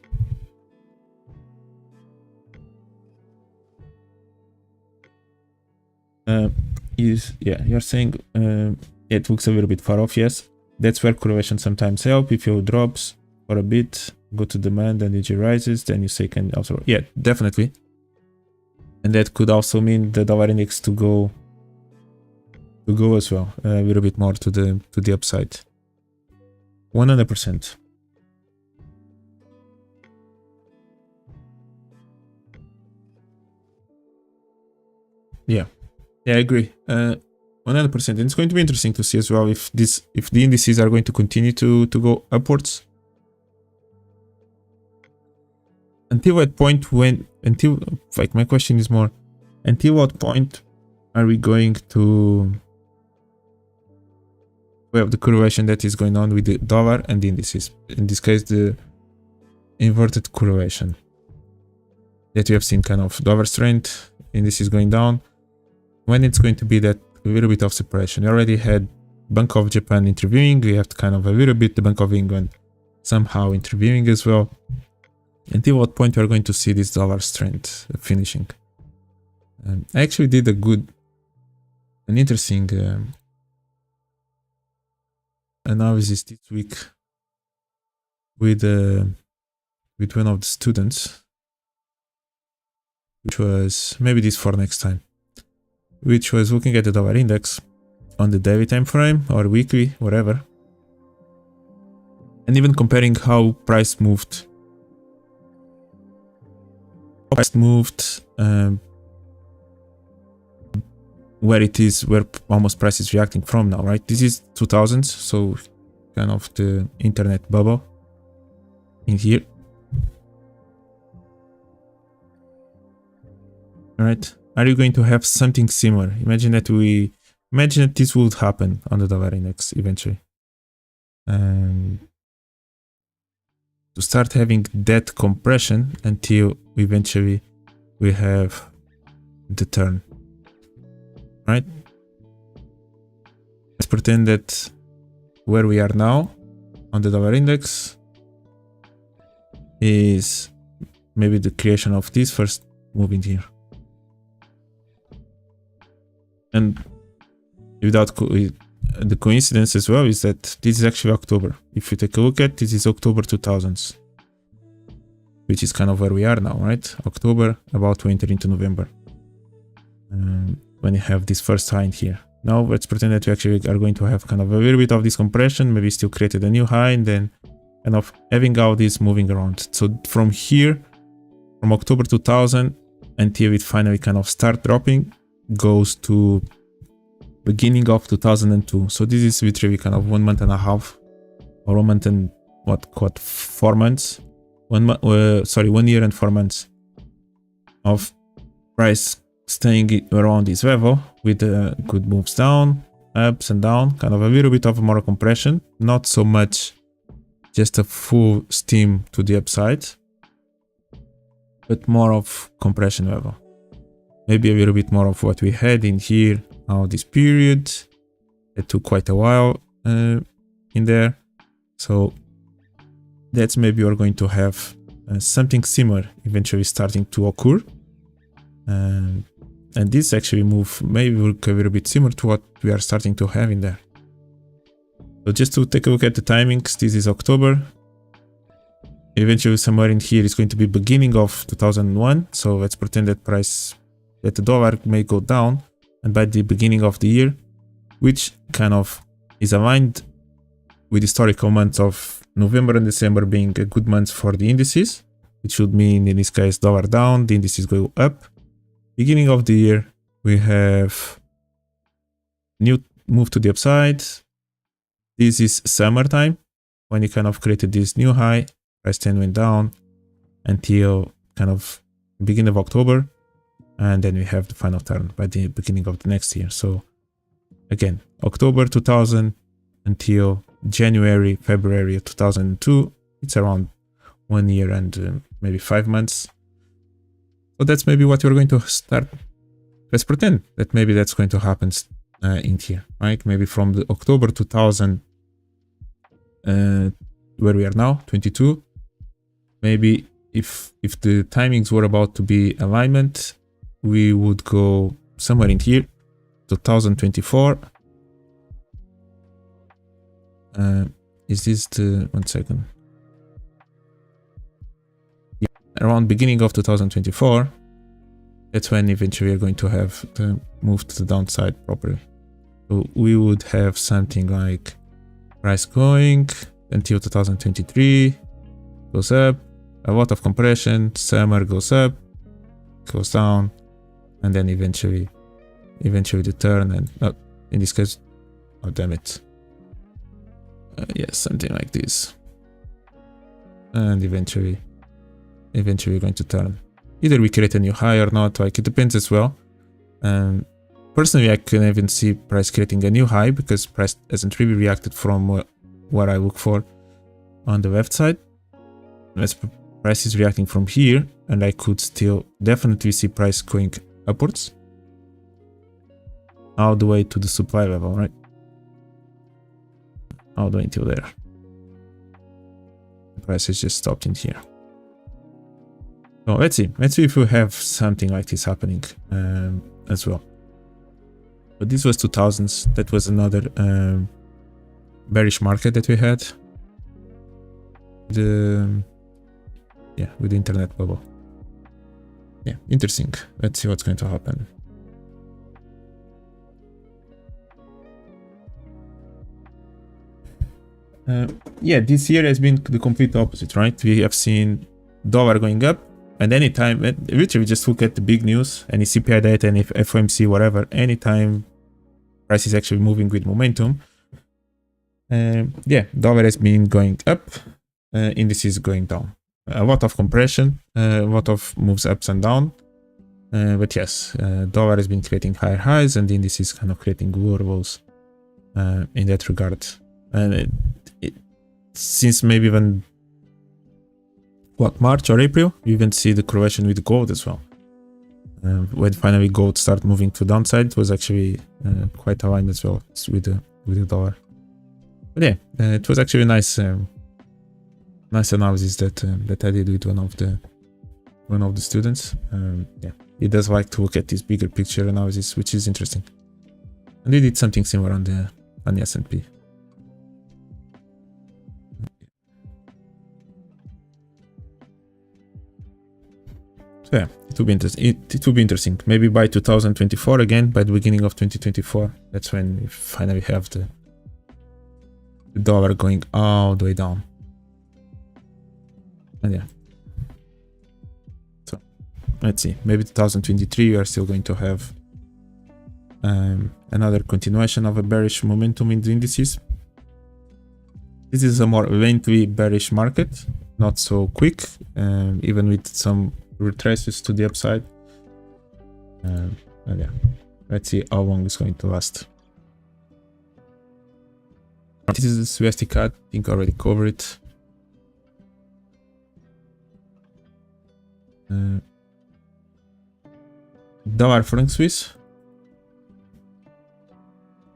You're saying it looks a little bit far off. Yes, that's where correlation sometimes help. If you drops for a bit, go to demand and it rises, then you say can also, yeah, definitely. And that could also mean the dollar index to go as well, a little bit more to the upside. 100%. Yeah, I agree. 100%. And it's going to be interesting to see as well if the indices are going to continue to go upwards. Until what point my question is more, until what point are we going to have the correlation that is going on with the dollar and the indices? In this case, the inverted correlation that we have seen, kind of dollar strength, indices going down. When it's going to be that a little bit of separation. We already had Bank of Japan interviewing. We have kind of a little bit the Bank of England somehow interviewing as well. Until what point we are going to see this dollar strength finishing? I actually did an interesting analysis this week with one of the students, which was maybe this for next time, which was looking at the dollar index on the daily time frame or weekly, whatever, and even comparing how price moved. Where it is, where almost price is reacting from now, right? This is 2000s, so kind of the internet bubble in here. All right, are you going to have something similar? Imagine that this would happen on the dollar index eventually. To start having that compression until eventually we have the turn, right? Let's pretend that where we are now on the dollar index is maybe the creation of this first move in here. And without the coincidence as well is that this is actually October. If you take a look at this, is October 2000s, which is kind of where we are now, right? October, about to enter into November, when you have this first high in here. Now let's pretend that we actually are going to have kind of a little bit of this compression, maybe still created a new high, and then kind of having all this moving around. So from here, from October 2000 until it finally kind of start dropping, goes to beginning of 2002. So this is literally kind of 1 month and a half, or 1 month and 4 months. 1 year and 4 months of price staying around this level with good moves down, ups and down, kind of a little bit of more compression, not so much just a full steam to the upside, but more of compression level. Maybe a little bit more of what we had in here now this period. It took quite a while in there. So that's maybe we're going to have something similar eventually starting to occur. And this actually move maybe will look a little bit similar to what we are starting to have in there. So just to take a look at the timings, this is October. Eventually somewhere in here is going to be beginning of 2001. So let's pretend that the dollar may go down, and by the beginning of the year, which kind of is aligned with historical months of November and December being a good months for the indices, which should mean in this case dollar down, the indices go up. Beginning of the year, we have new move to the upside. This is summertime when you kind of created this new high. Price 10 went down until kind of beginning of October, and then we have the final turn by the beginning of the next year. So again, October 2000 until January, February of 2002. It's around 1 year and maybe 5 months. So that's maybe what you're going to start. Let's pretend that maybe that's going to happen in here, right? Maybe from the October 2000, where we are now, 22. Maybe if the timings were about to be alignment, we would go somewhere in here, 2024. Is this the, 1 second. Yeah, around beginning of 2024, that's when eventually we're going to have the move to the downside properly. So we would have something like price going until 2023, goes up, a lot of compression, summer goes up, goes down, and then eventually the turn, and in this case, oh damn it. Yeah, something like this. And eventually we're going to turn. Either we create a new high or not, like it depends as well. Personally, I can even see price creating a new high because price hasn't really reacted from what I look for on the left side. As price is reacting from here, and I could still definitely see price going upwards all the way to the supply level, right? All the way until there. The price has just stopped in here. So let's see if we have something like this happening as well. But this was 2000s. That was another bearish market that we had. With the internet bubble. Yeah, interesting. Let's see what's going to happen. Yeah, this year has been the complete opposite, right? We have seen dollar going up, and anytime, literally just look at the big news, any CPI data, any FOMC, whatever, anytime price is actually moving with momentum, yeah, dollar has been going up, indices going down. A lot of compression, a lot of moves ups and down, but yes, dollar has been creating higher highs, and indices kind of creating lower lows in that regard. And since maybe even March or April, you even see the correlation with gold as well. When finally gold started moving to downside, it was actually quite aligned as well with the dollar. But yeah, it was actually a nice analysis that I did with one of the students. Yeah, he does like to look at this bigger picture analysis, which is interesting. And he did something similar on the S&P. So yeah, it will be interesting. It will be interesting. Maybe by 2024 again, by the beginning of 2024, that's when we finally have the dollar going all the way down. And yeah. So let's see. Maybe 2023 we are still going to have another continuation of a bearish momentum in the indices. This is a more lengthy bearish market, not so quick, even with some retraces to the upside. And yeah, let's see how long it's going to last. This is the USD CAD. I think I already covered it. Dollar franc Swiss.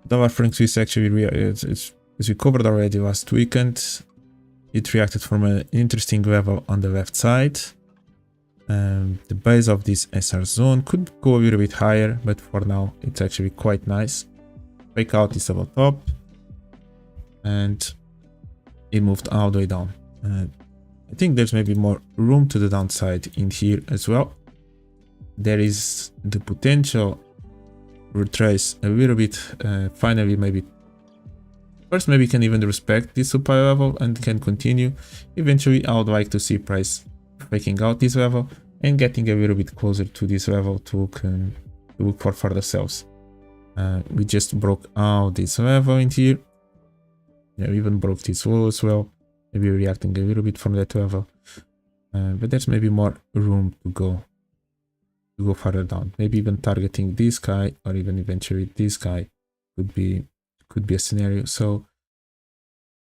Dollar franc Swiss actually, as we covered already last weekend, it reacted from an interesting level on the left side. The base of this SR zone could go a little bit higher, but for now it's actually quite nice. Breakout is about top, and it moved all the way down. I think there's maybe more room to the downside in here as well. There is the potential retrace a little bit. Finally, maybe first maybe can even respect this supply level and can continue. Eventually, I would like to see price breaking out this level and getting a little bit closer to this level to look for further sells. We just broke out this level in here. Yeah, we even broke this wall as well. Maybe reacting a little bit from that level. But there's maybe more room to go further down. Maybe even targeting this guy, or even eventually this guy could be a scenario. So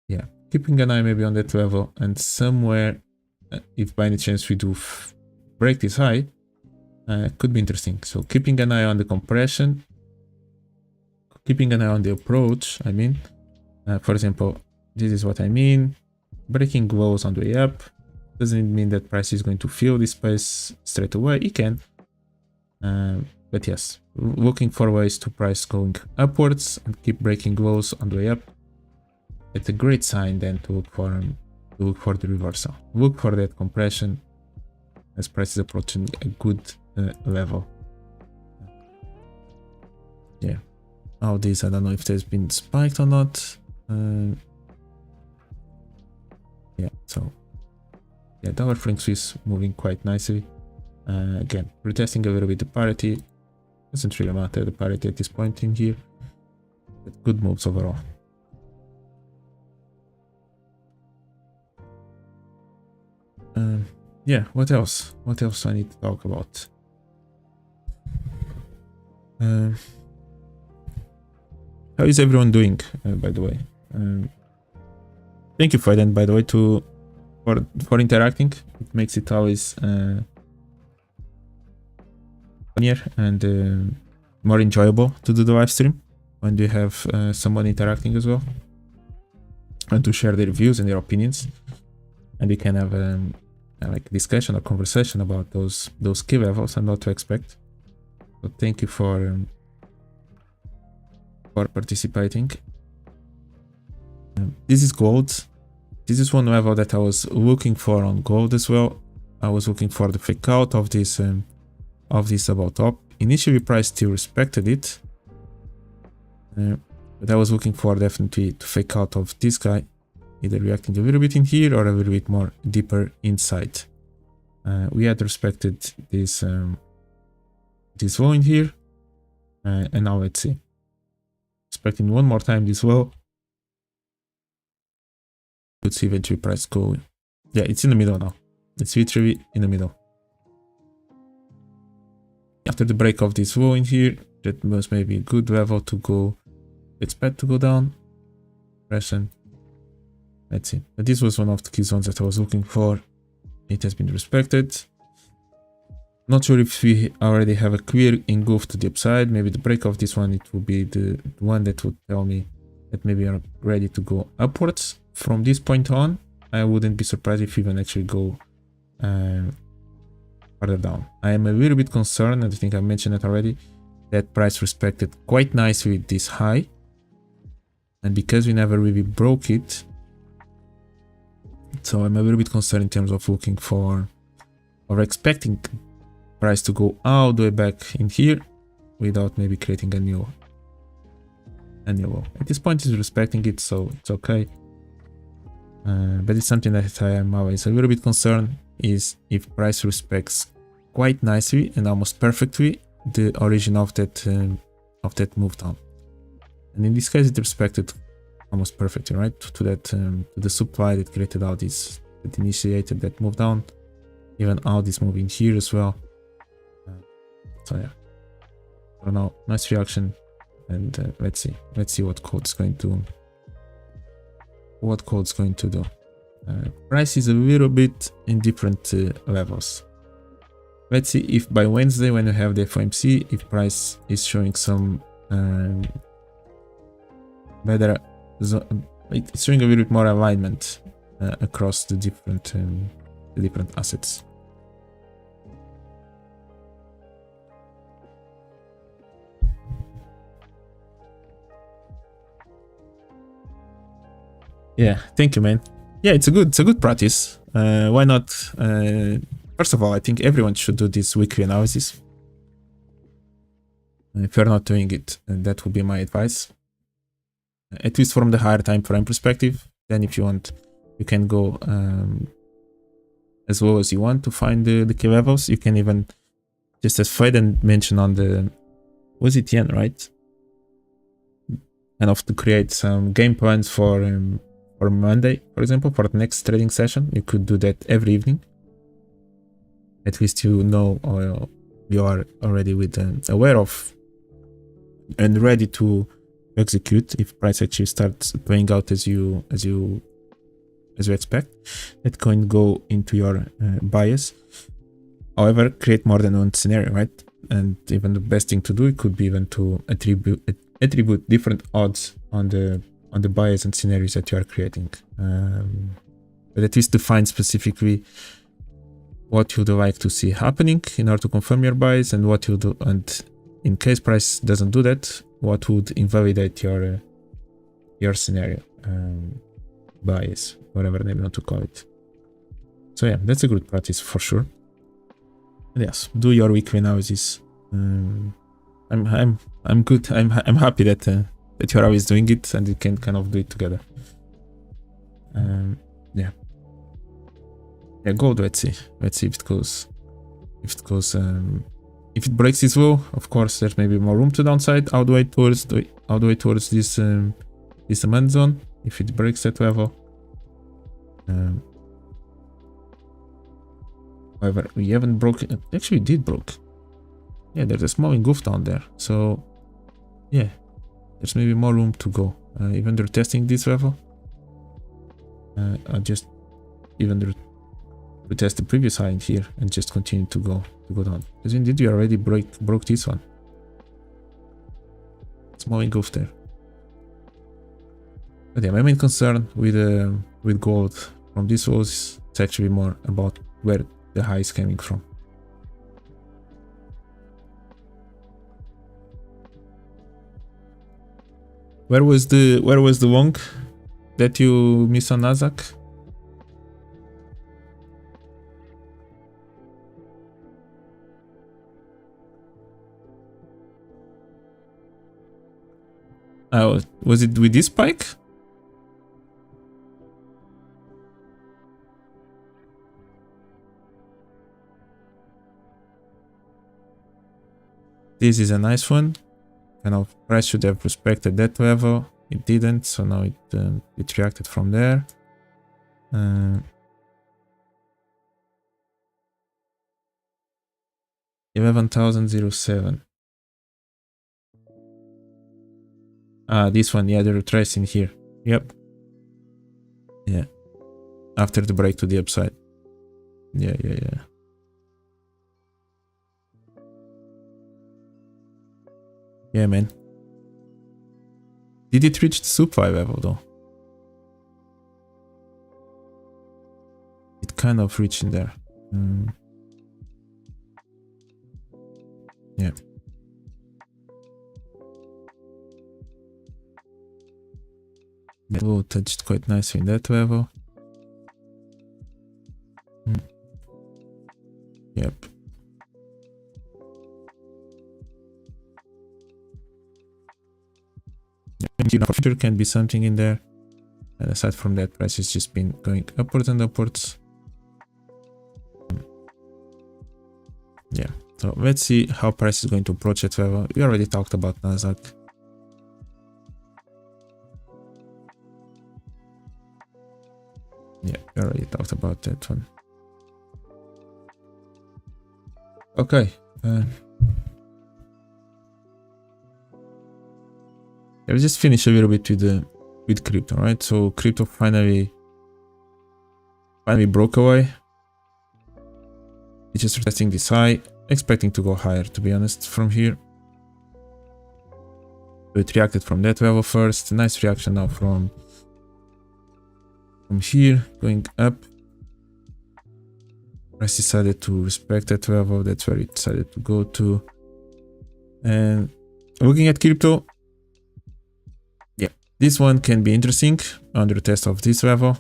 yeah, keeping an eye maybe on that level, and somewhere, if by any chance we do break this high, could be interesting. So keeping an eye on the compression, keeping an eye on the approach. I mean, for example, this is what I mean. Breaking lows on the way up doesn't mean that price is going to fill this space straight away. It can, but yes, looking for ways to price going upwards and keep breaking lows on the way up. It's a great sign then to look for the reversal. Look for that compression as price is approaching a good level. Yeah, all these, I don't know if there's been spiked or not. Yeah, so yeah, dollar franc Swiss moving quite nicely. Again, retesting a little bit the parity. Doesn't really matter the parity at this point in here, but good moves overall. Yeah, what else? What else do I need to talk about? How is everyone doing, by the way? Thank you, Fiden, by the way, for interacting. It makes it always funnier and more enjoyable to do the live stream when you have someone interacting as well, and to share their views and their opinions, and we can have like discussion or conversation about those key levels and what to expect. So thank you for participating. This is gold. This is one level that I was looking for on gold as well. I was looking for the fake out of this about top. Initially, price still respected it, but I was looking for definitely to fake out of this guy, either reacting a little bit in here or a little bit more deeper inside. We had respected this low in here, and now let's see. Expecting one more time this low. Let's see eventually price go. Yeah, it's in the middle now. It's literally in the middle. After the break of this low in here, that was maybe a good level to go. Expect to go down. Pression. Let's see. But this was one of the key zones that I was looking for. It has been respected. Not sure if we already have a clear engulf to the upside. Maybe the break of this one, it will be the one that would tell me that maybe I'm ready to go upwards. From this point on, I wouldn't be surprised if we even actually go further down. I am a little bit concerned, and I think I mentioned it already, that price respected quite nicely this high. And because we never really broke it, so I'm a little bit concerned in terms of looking for or expecting price to go all the way back in here without maybe creating a new low. At this point it's respecting it, so it's okay. But it's something that I am always a little bit concerned, is if price respects quite nicely and almost perfectly the origin of that move down. And in this case it respected almost perfectly, right, to that to the supply that created all this, that initiated that move down, even all this move in here as well. So yeah, I don't know, nice reaction, and let's see what code's going to do. Price is a little bit in different levels. Let's see if by Wednesday, when you have the FOMC, if price is showing some better, it's showing a little bit more alignment across the different assets. Yeah, thank you, man. Yeah, it's a good practice. Why not? First of all, I think everyone should do this weekly analysis. If you're not doing it, that would be my advice. At least from the higher time frame perspective. Then if you want, you can go as low as you want to find the key levels. You can even, just as Faden mentioned on the, was it yen, right? kind of to create some game plans for Monday, for example, for the next trading session. You could do that every evening. At least you know, or you are already aware of and ready to execute if price actually starts playing out as you expect. That can go into your bias. However, create more than one scenario, right? And even the best thing to do, it could be even to attribute different odds on the bias and scenarios that you are creating. But at least define specifically what you'd like to see happening in order to confirm your bias, and what you do, and in case price doesn't do that, what would invalidate your scenario, bias, whatever name you want to call it. So yeah, that's a good practice for sure. And yes, do your weekly analysis. I'm good. I'm happy that you're always doing it and you can kind of do it together. Yeah. Yeah, gold. Let's see if it goes. If it breaks this low, of course, there's maybe more room to downside all the way towards this demand zone. If it breaks that level. However, we haven't broken. Actually, we did broke. Yeah, there's a small engulf down there. So, yeah, there's maybe more room to go. Even they're testing this level. I'll just even retest the previous high in here and just continue to go down. Because indeed, we already broke this one. Small engulf there. But yeah, my main concern with gold from this was it's actually more about where the high is coming from. Where was the long that you missed on NASDAQ? Was it with this spike? This is a nice one. Kind of price should have respected that level. It didn't, so now it reacted from there. 11,007. This one, yeah, the retracing here. Yep. Yeah. After the break to the upside. Yeah. Yeah, man. Did it reach the supply level though? It kind of reached in there. Yeah. That will touched quite nicely in that level. Yep. Future can be something in there, and aside from that, price has just been going upwards and upwards. Yeah, so let's see how price is going to approach that level. We already talked about NASDAQ. Yeah, we already talked about that one. Okay. Let's just finish a little bit with crypto, right? So crypto finally broke away. It's just testing this high, expecting to go higher, to be honest, from here. It reacted from that level first. Nice reaction now from here, going up. Price decided to respect that level. That's where it decided to go to. And looking at crypto, yeah, this one can be interesting under the test of this level.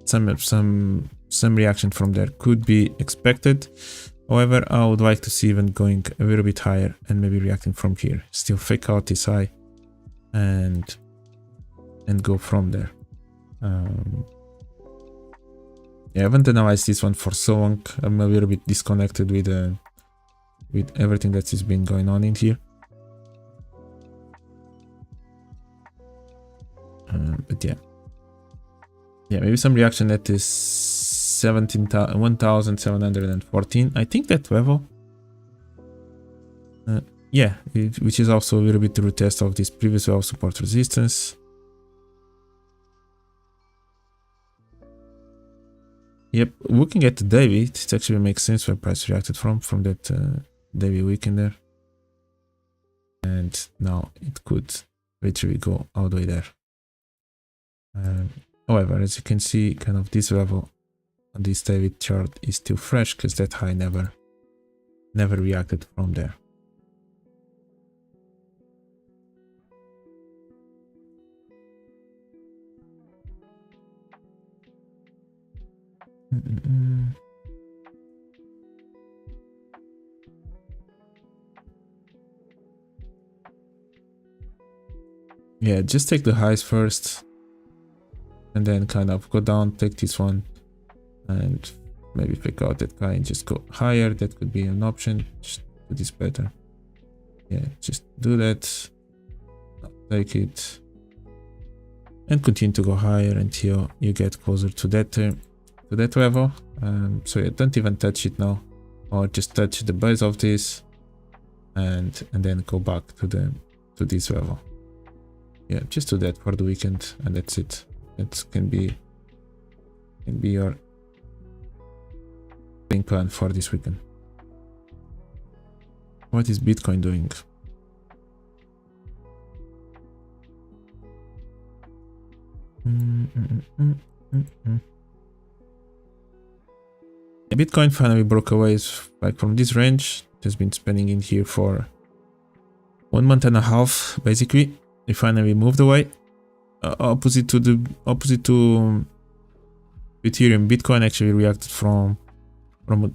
Some reaction from there could be expected. However, I would like to see even going a little bit higher and maybe reacting from here. Still fake out this high and go from there. Yeah, I haven't analyzed this one for so long. I'm a little bit disconnected with everything that has been going on in here. But yeah, maybe some reaction at this 17,714. I think that level, which is also a little bit the retest of this previous level of support resistance. Yep, looking at the daily, it actually makes sense where price reacted from that daily weekend there. And now it could literally go all the way there. However, as you can see, kind of this level on this daily chart is still fresh because that high never reacted from there. Yeah, just take the highs first and then kind of go down, take this one and maybe pick out that guy and just go higher. That could be an option. Just do this better. Yeah, just do that, take it and continue to go higher until you get closer to that level. So yeah, don't even touch it now, or just touch the base of this and then go back to this level. Yeah, just do that for the weekend and that's it. It can be your plan for this weekend. What is Bitcoin doing? Bitcoin finally broke away from this range. It has been spending in here for 1.5 months basically. It finally moved away. Opposite to Ethereum, Bitcoin actually reacted from what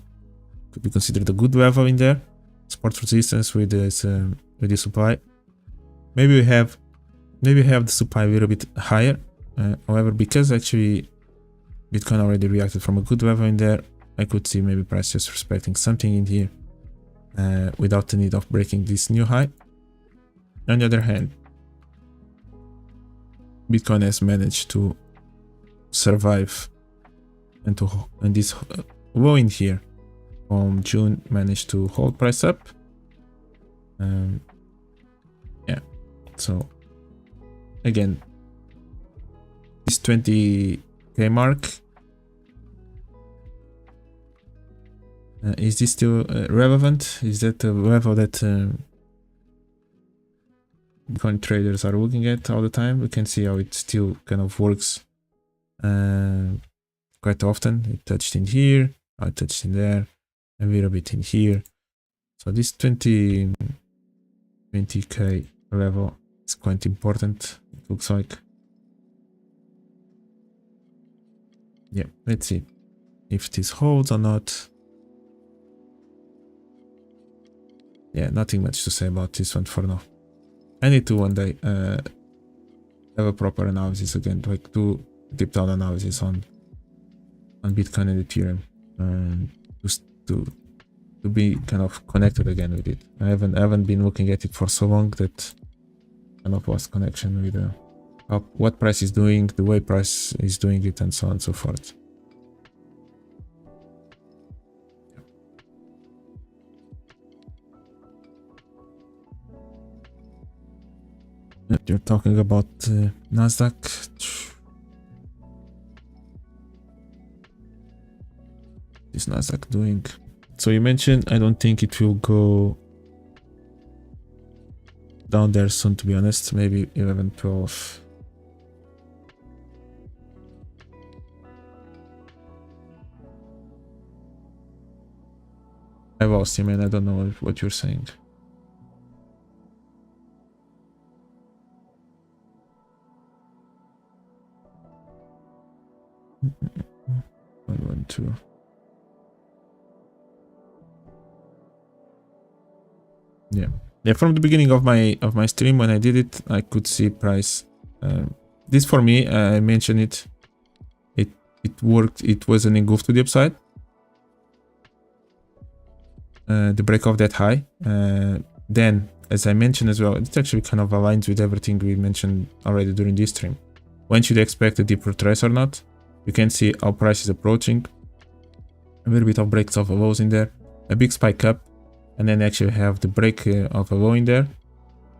could be considered a good level in there. Support resistance with the supply. Maybe we have the supply a little bit higher. However, because actually Bitcoin already reacted from a good level in there, I could see maybe price just respecting something in here without the need of breaking this new high. On the other hand, Bitcoin has managed to survive and this low in here from June managed to hold price up. Yeah, so again, this 20k mark, is this still relevant? Is that the level that Bitcoin traders are looking at all the time? We can see how it still kind of works quite often. It touched in here, I touched in there, a little bit in here. So this 20k level is quite important, it looks like. Yeah, let's see if this holds or not. Yeah, nothing much to say about this one for now. I need to one day have a proper analysis again, like do deep down analysis on Bitcoin and Ethereum, just to be kind of connected again with it. I haven't been looking at it for so long that kind of lost connection with what price is doing, the way price is doing it, and so on and so forth. You're talking about NASDAQ. Is NASDAQ doing? So you mentioned, I don't think it will go down there soon, to be honest. Maybe 11, 12. I lost you, man. I don't know what you're saying. One, two. Yeah. From the beginning of my stream, when I did it, I could see price. This for me, I mentioned it. It worked. It was an engulf to the upside. The break of that high. Then, as I mentioned as well, it actually kind of aligns with everything we mentioned already during this stream. when should you expect a deep retrace or not. You can see our price is approaching. A little bit of breaks of lows in there, a big spike up, and then actually have the break of a low in there.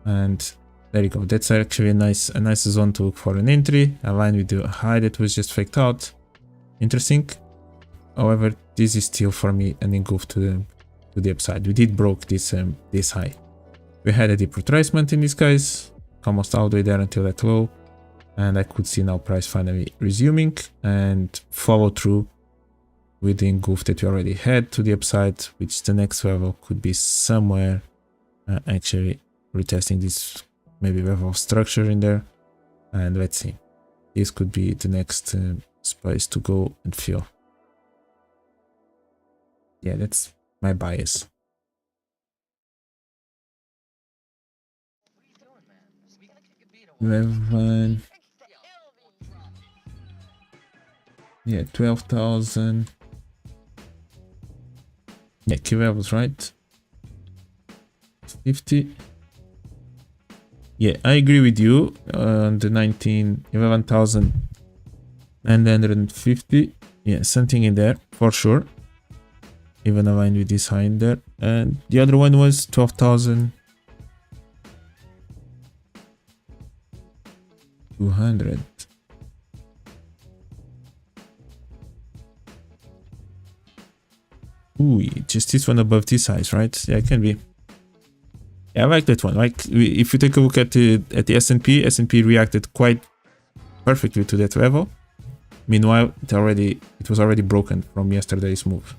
And there you go. That's actually a nice zone to look for an entry, aligned with the high that was just faked out. Interesting. However, this is still for me an engulf to the upside. We did broke this high. We had a deep retracement in this case, almost all the way there until that low, and I could see now price finally resuming and follow through with the engulf that we already had to the upside, which the next level could be somewhere actually retesting this maybe level of structure in there. And let's see, this could be the next space to go and fill. Yeah, that's my bias. Yeah, 12,000. Yeah, key levels, right? 50. Yeah, I agree with you on the 11,950. Yeah, something in there for sure. Even aligned with this high in there. And the other one was 12,200. Ooh, just this one above this size, right? Yeah, it can be. Yeah, I like that one. Like, if you take a look at the S&P, S&P reacted quite perfectly to that level. Meanwhile, it was already broken from yesterday's move.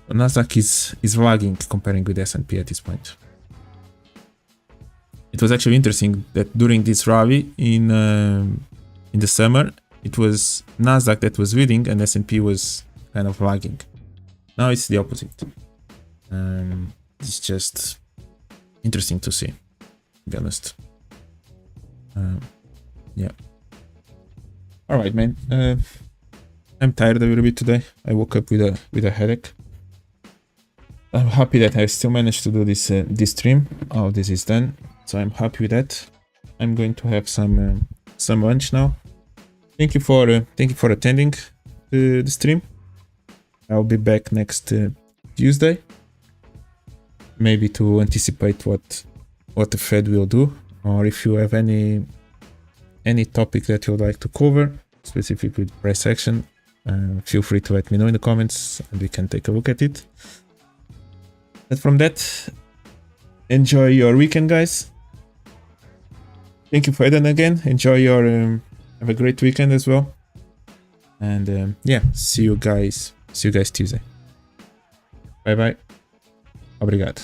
NASDAQ is lagging comparing with S&P at this point. It was actually interesting that during this rally in the summer, it was NASDAQ that was leading and S&P was kind of lagging. Now it's the opposite. It's just interesting to see, to be honest. Yeah. All right, man. I'm tired a little bit today. I woke up with a headache. I'm happy that I still managed to do this stream. Oh, this is done. So I'm happy with that. I'm going to have some lunch now. Thank you for attending the stream. I'll be back next Tuesday. Maybe to anticipate what the Fed will do, or if you have any topic that you'd like to cover, specific with price action, feel free to let me know in the comments and we can take a look at it. But from that, enjoy your weekend, guys. Thank you for Eden again. Enjoy your have a great weekend as well. And yeah, see you guys Tuesday. Bye bye. Obrigado.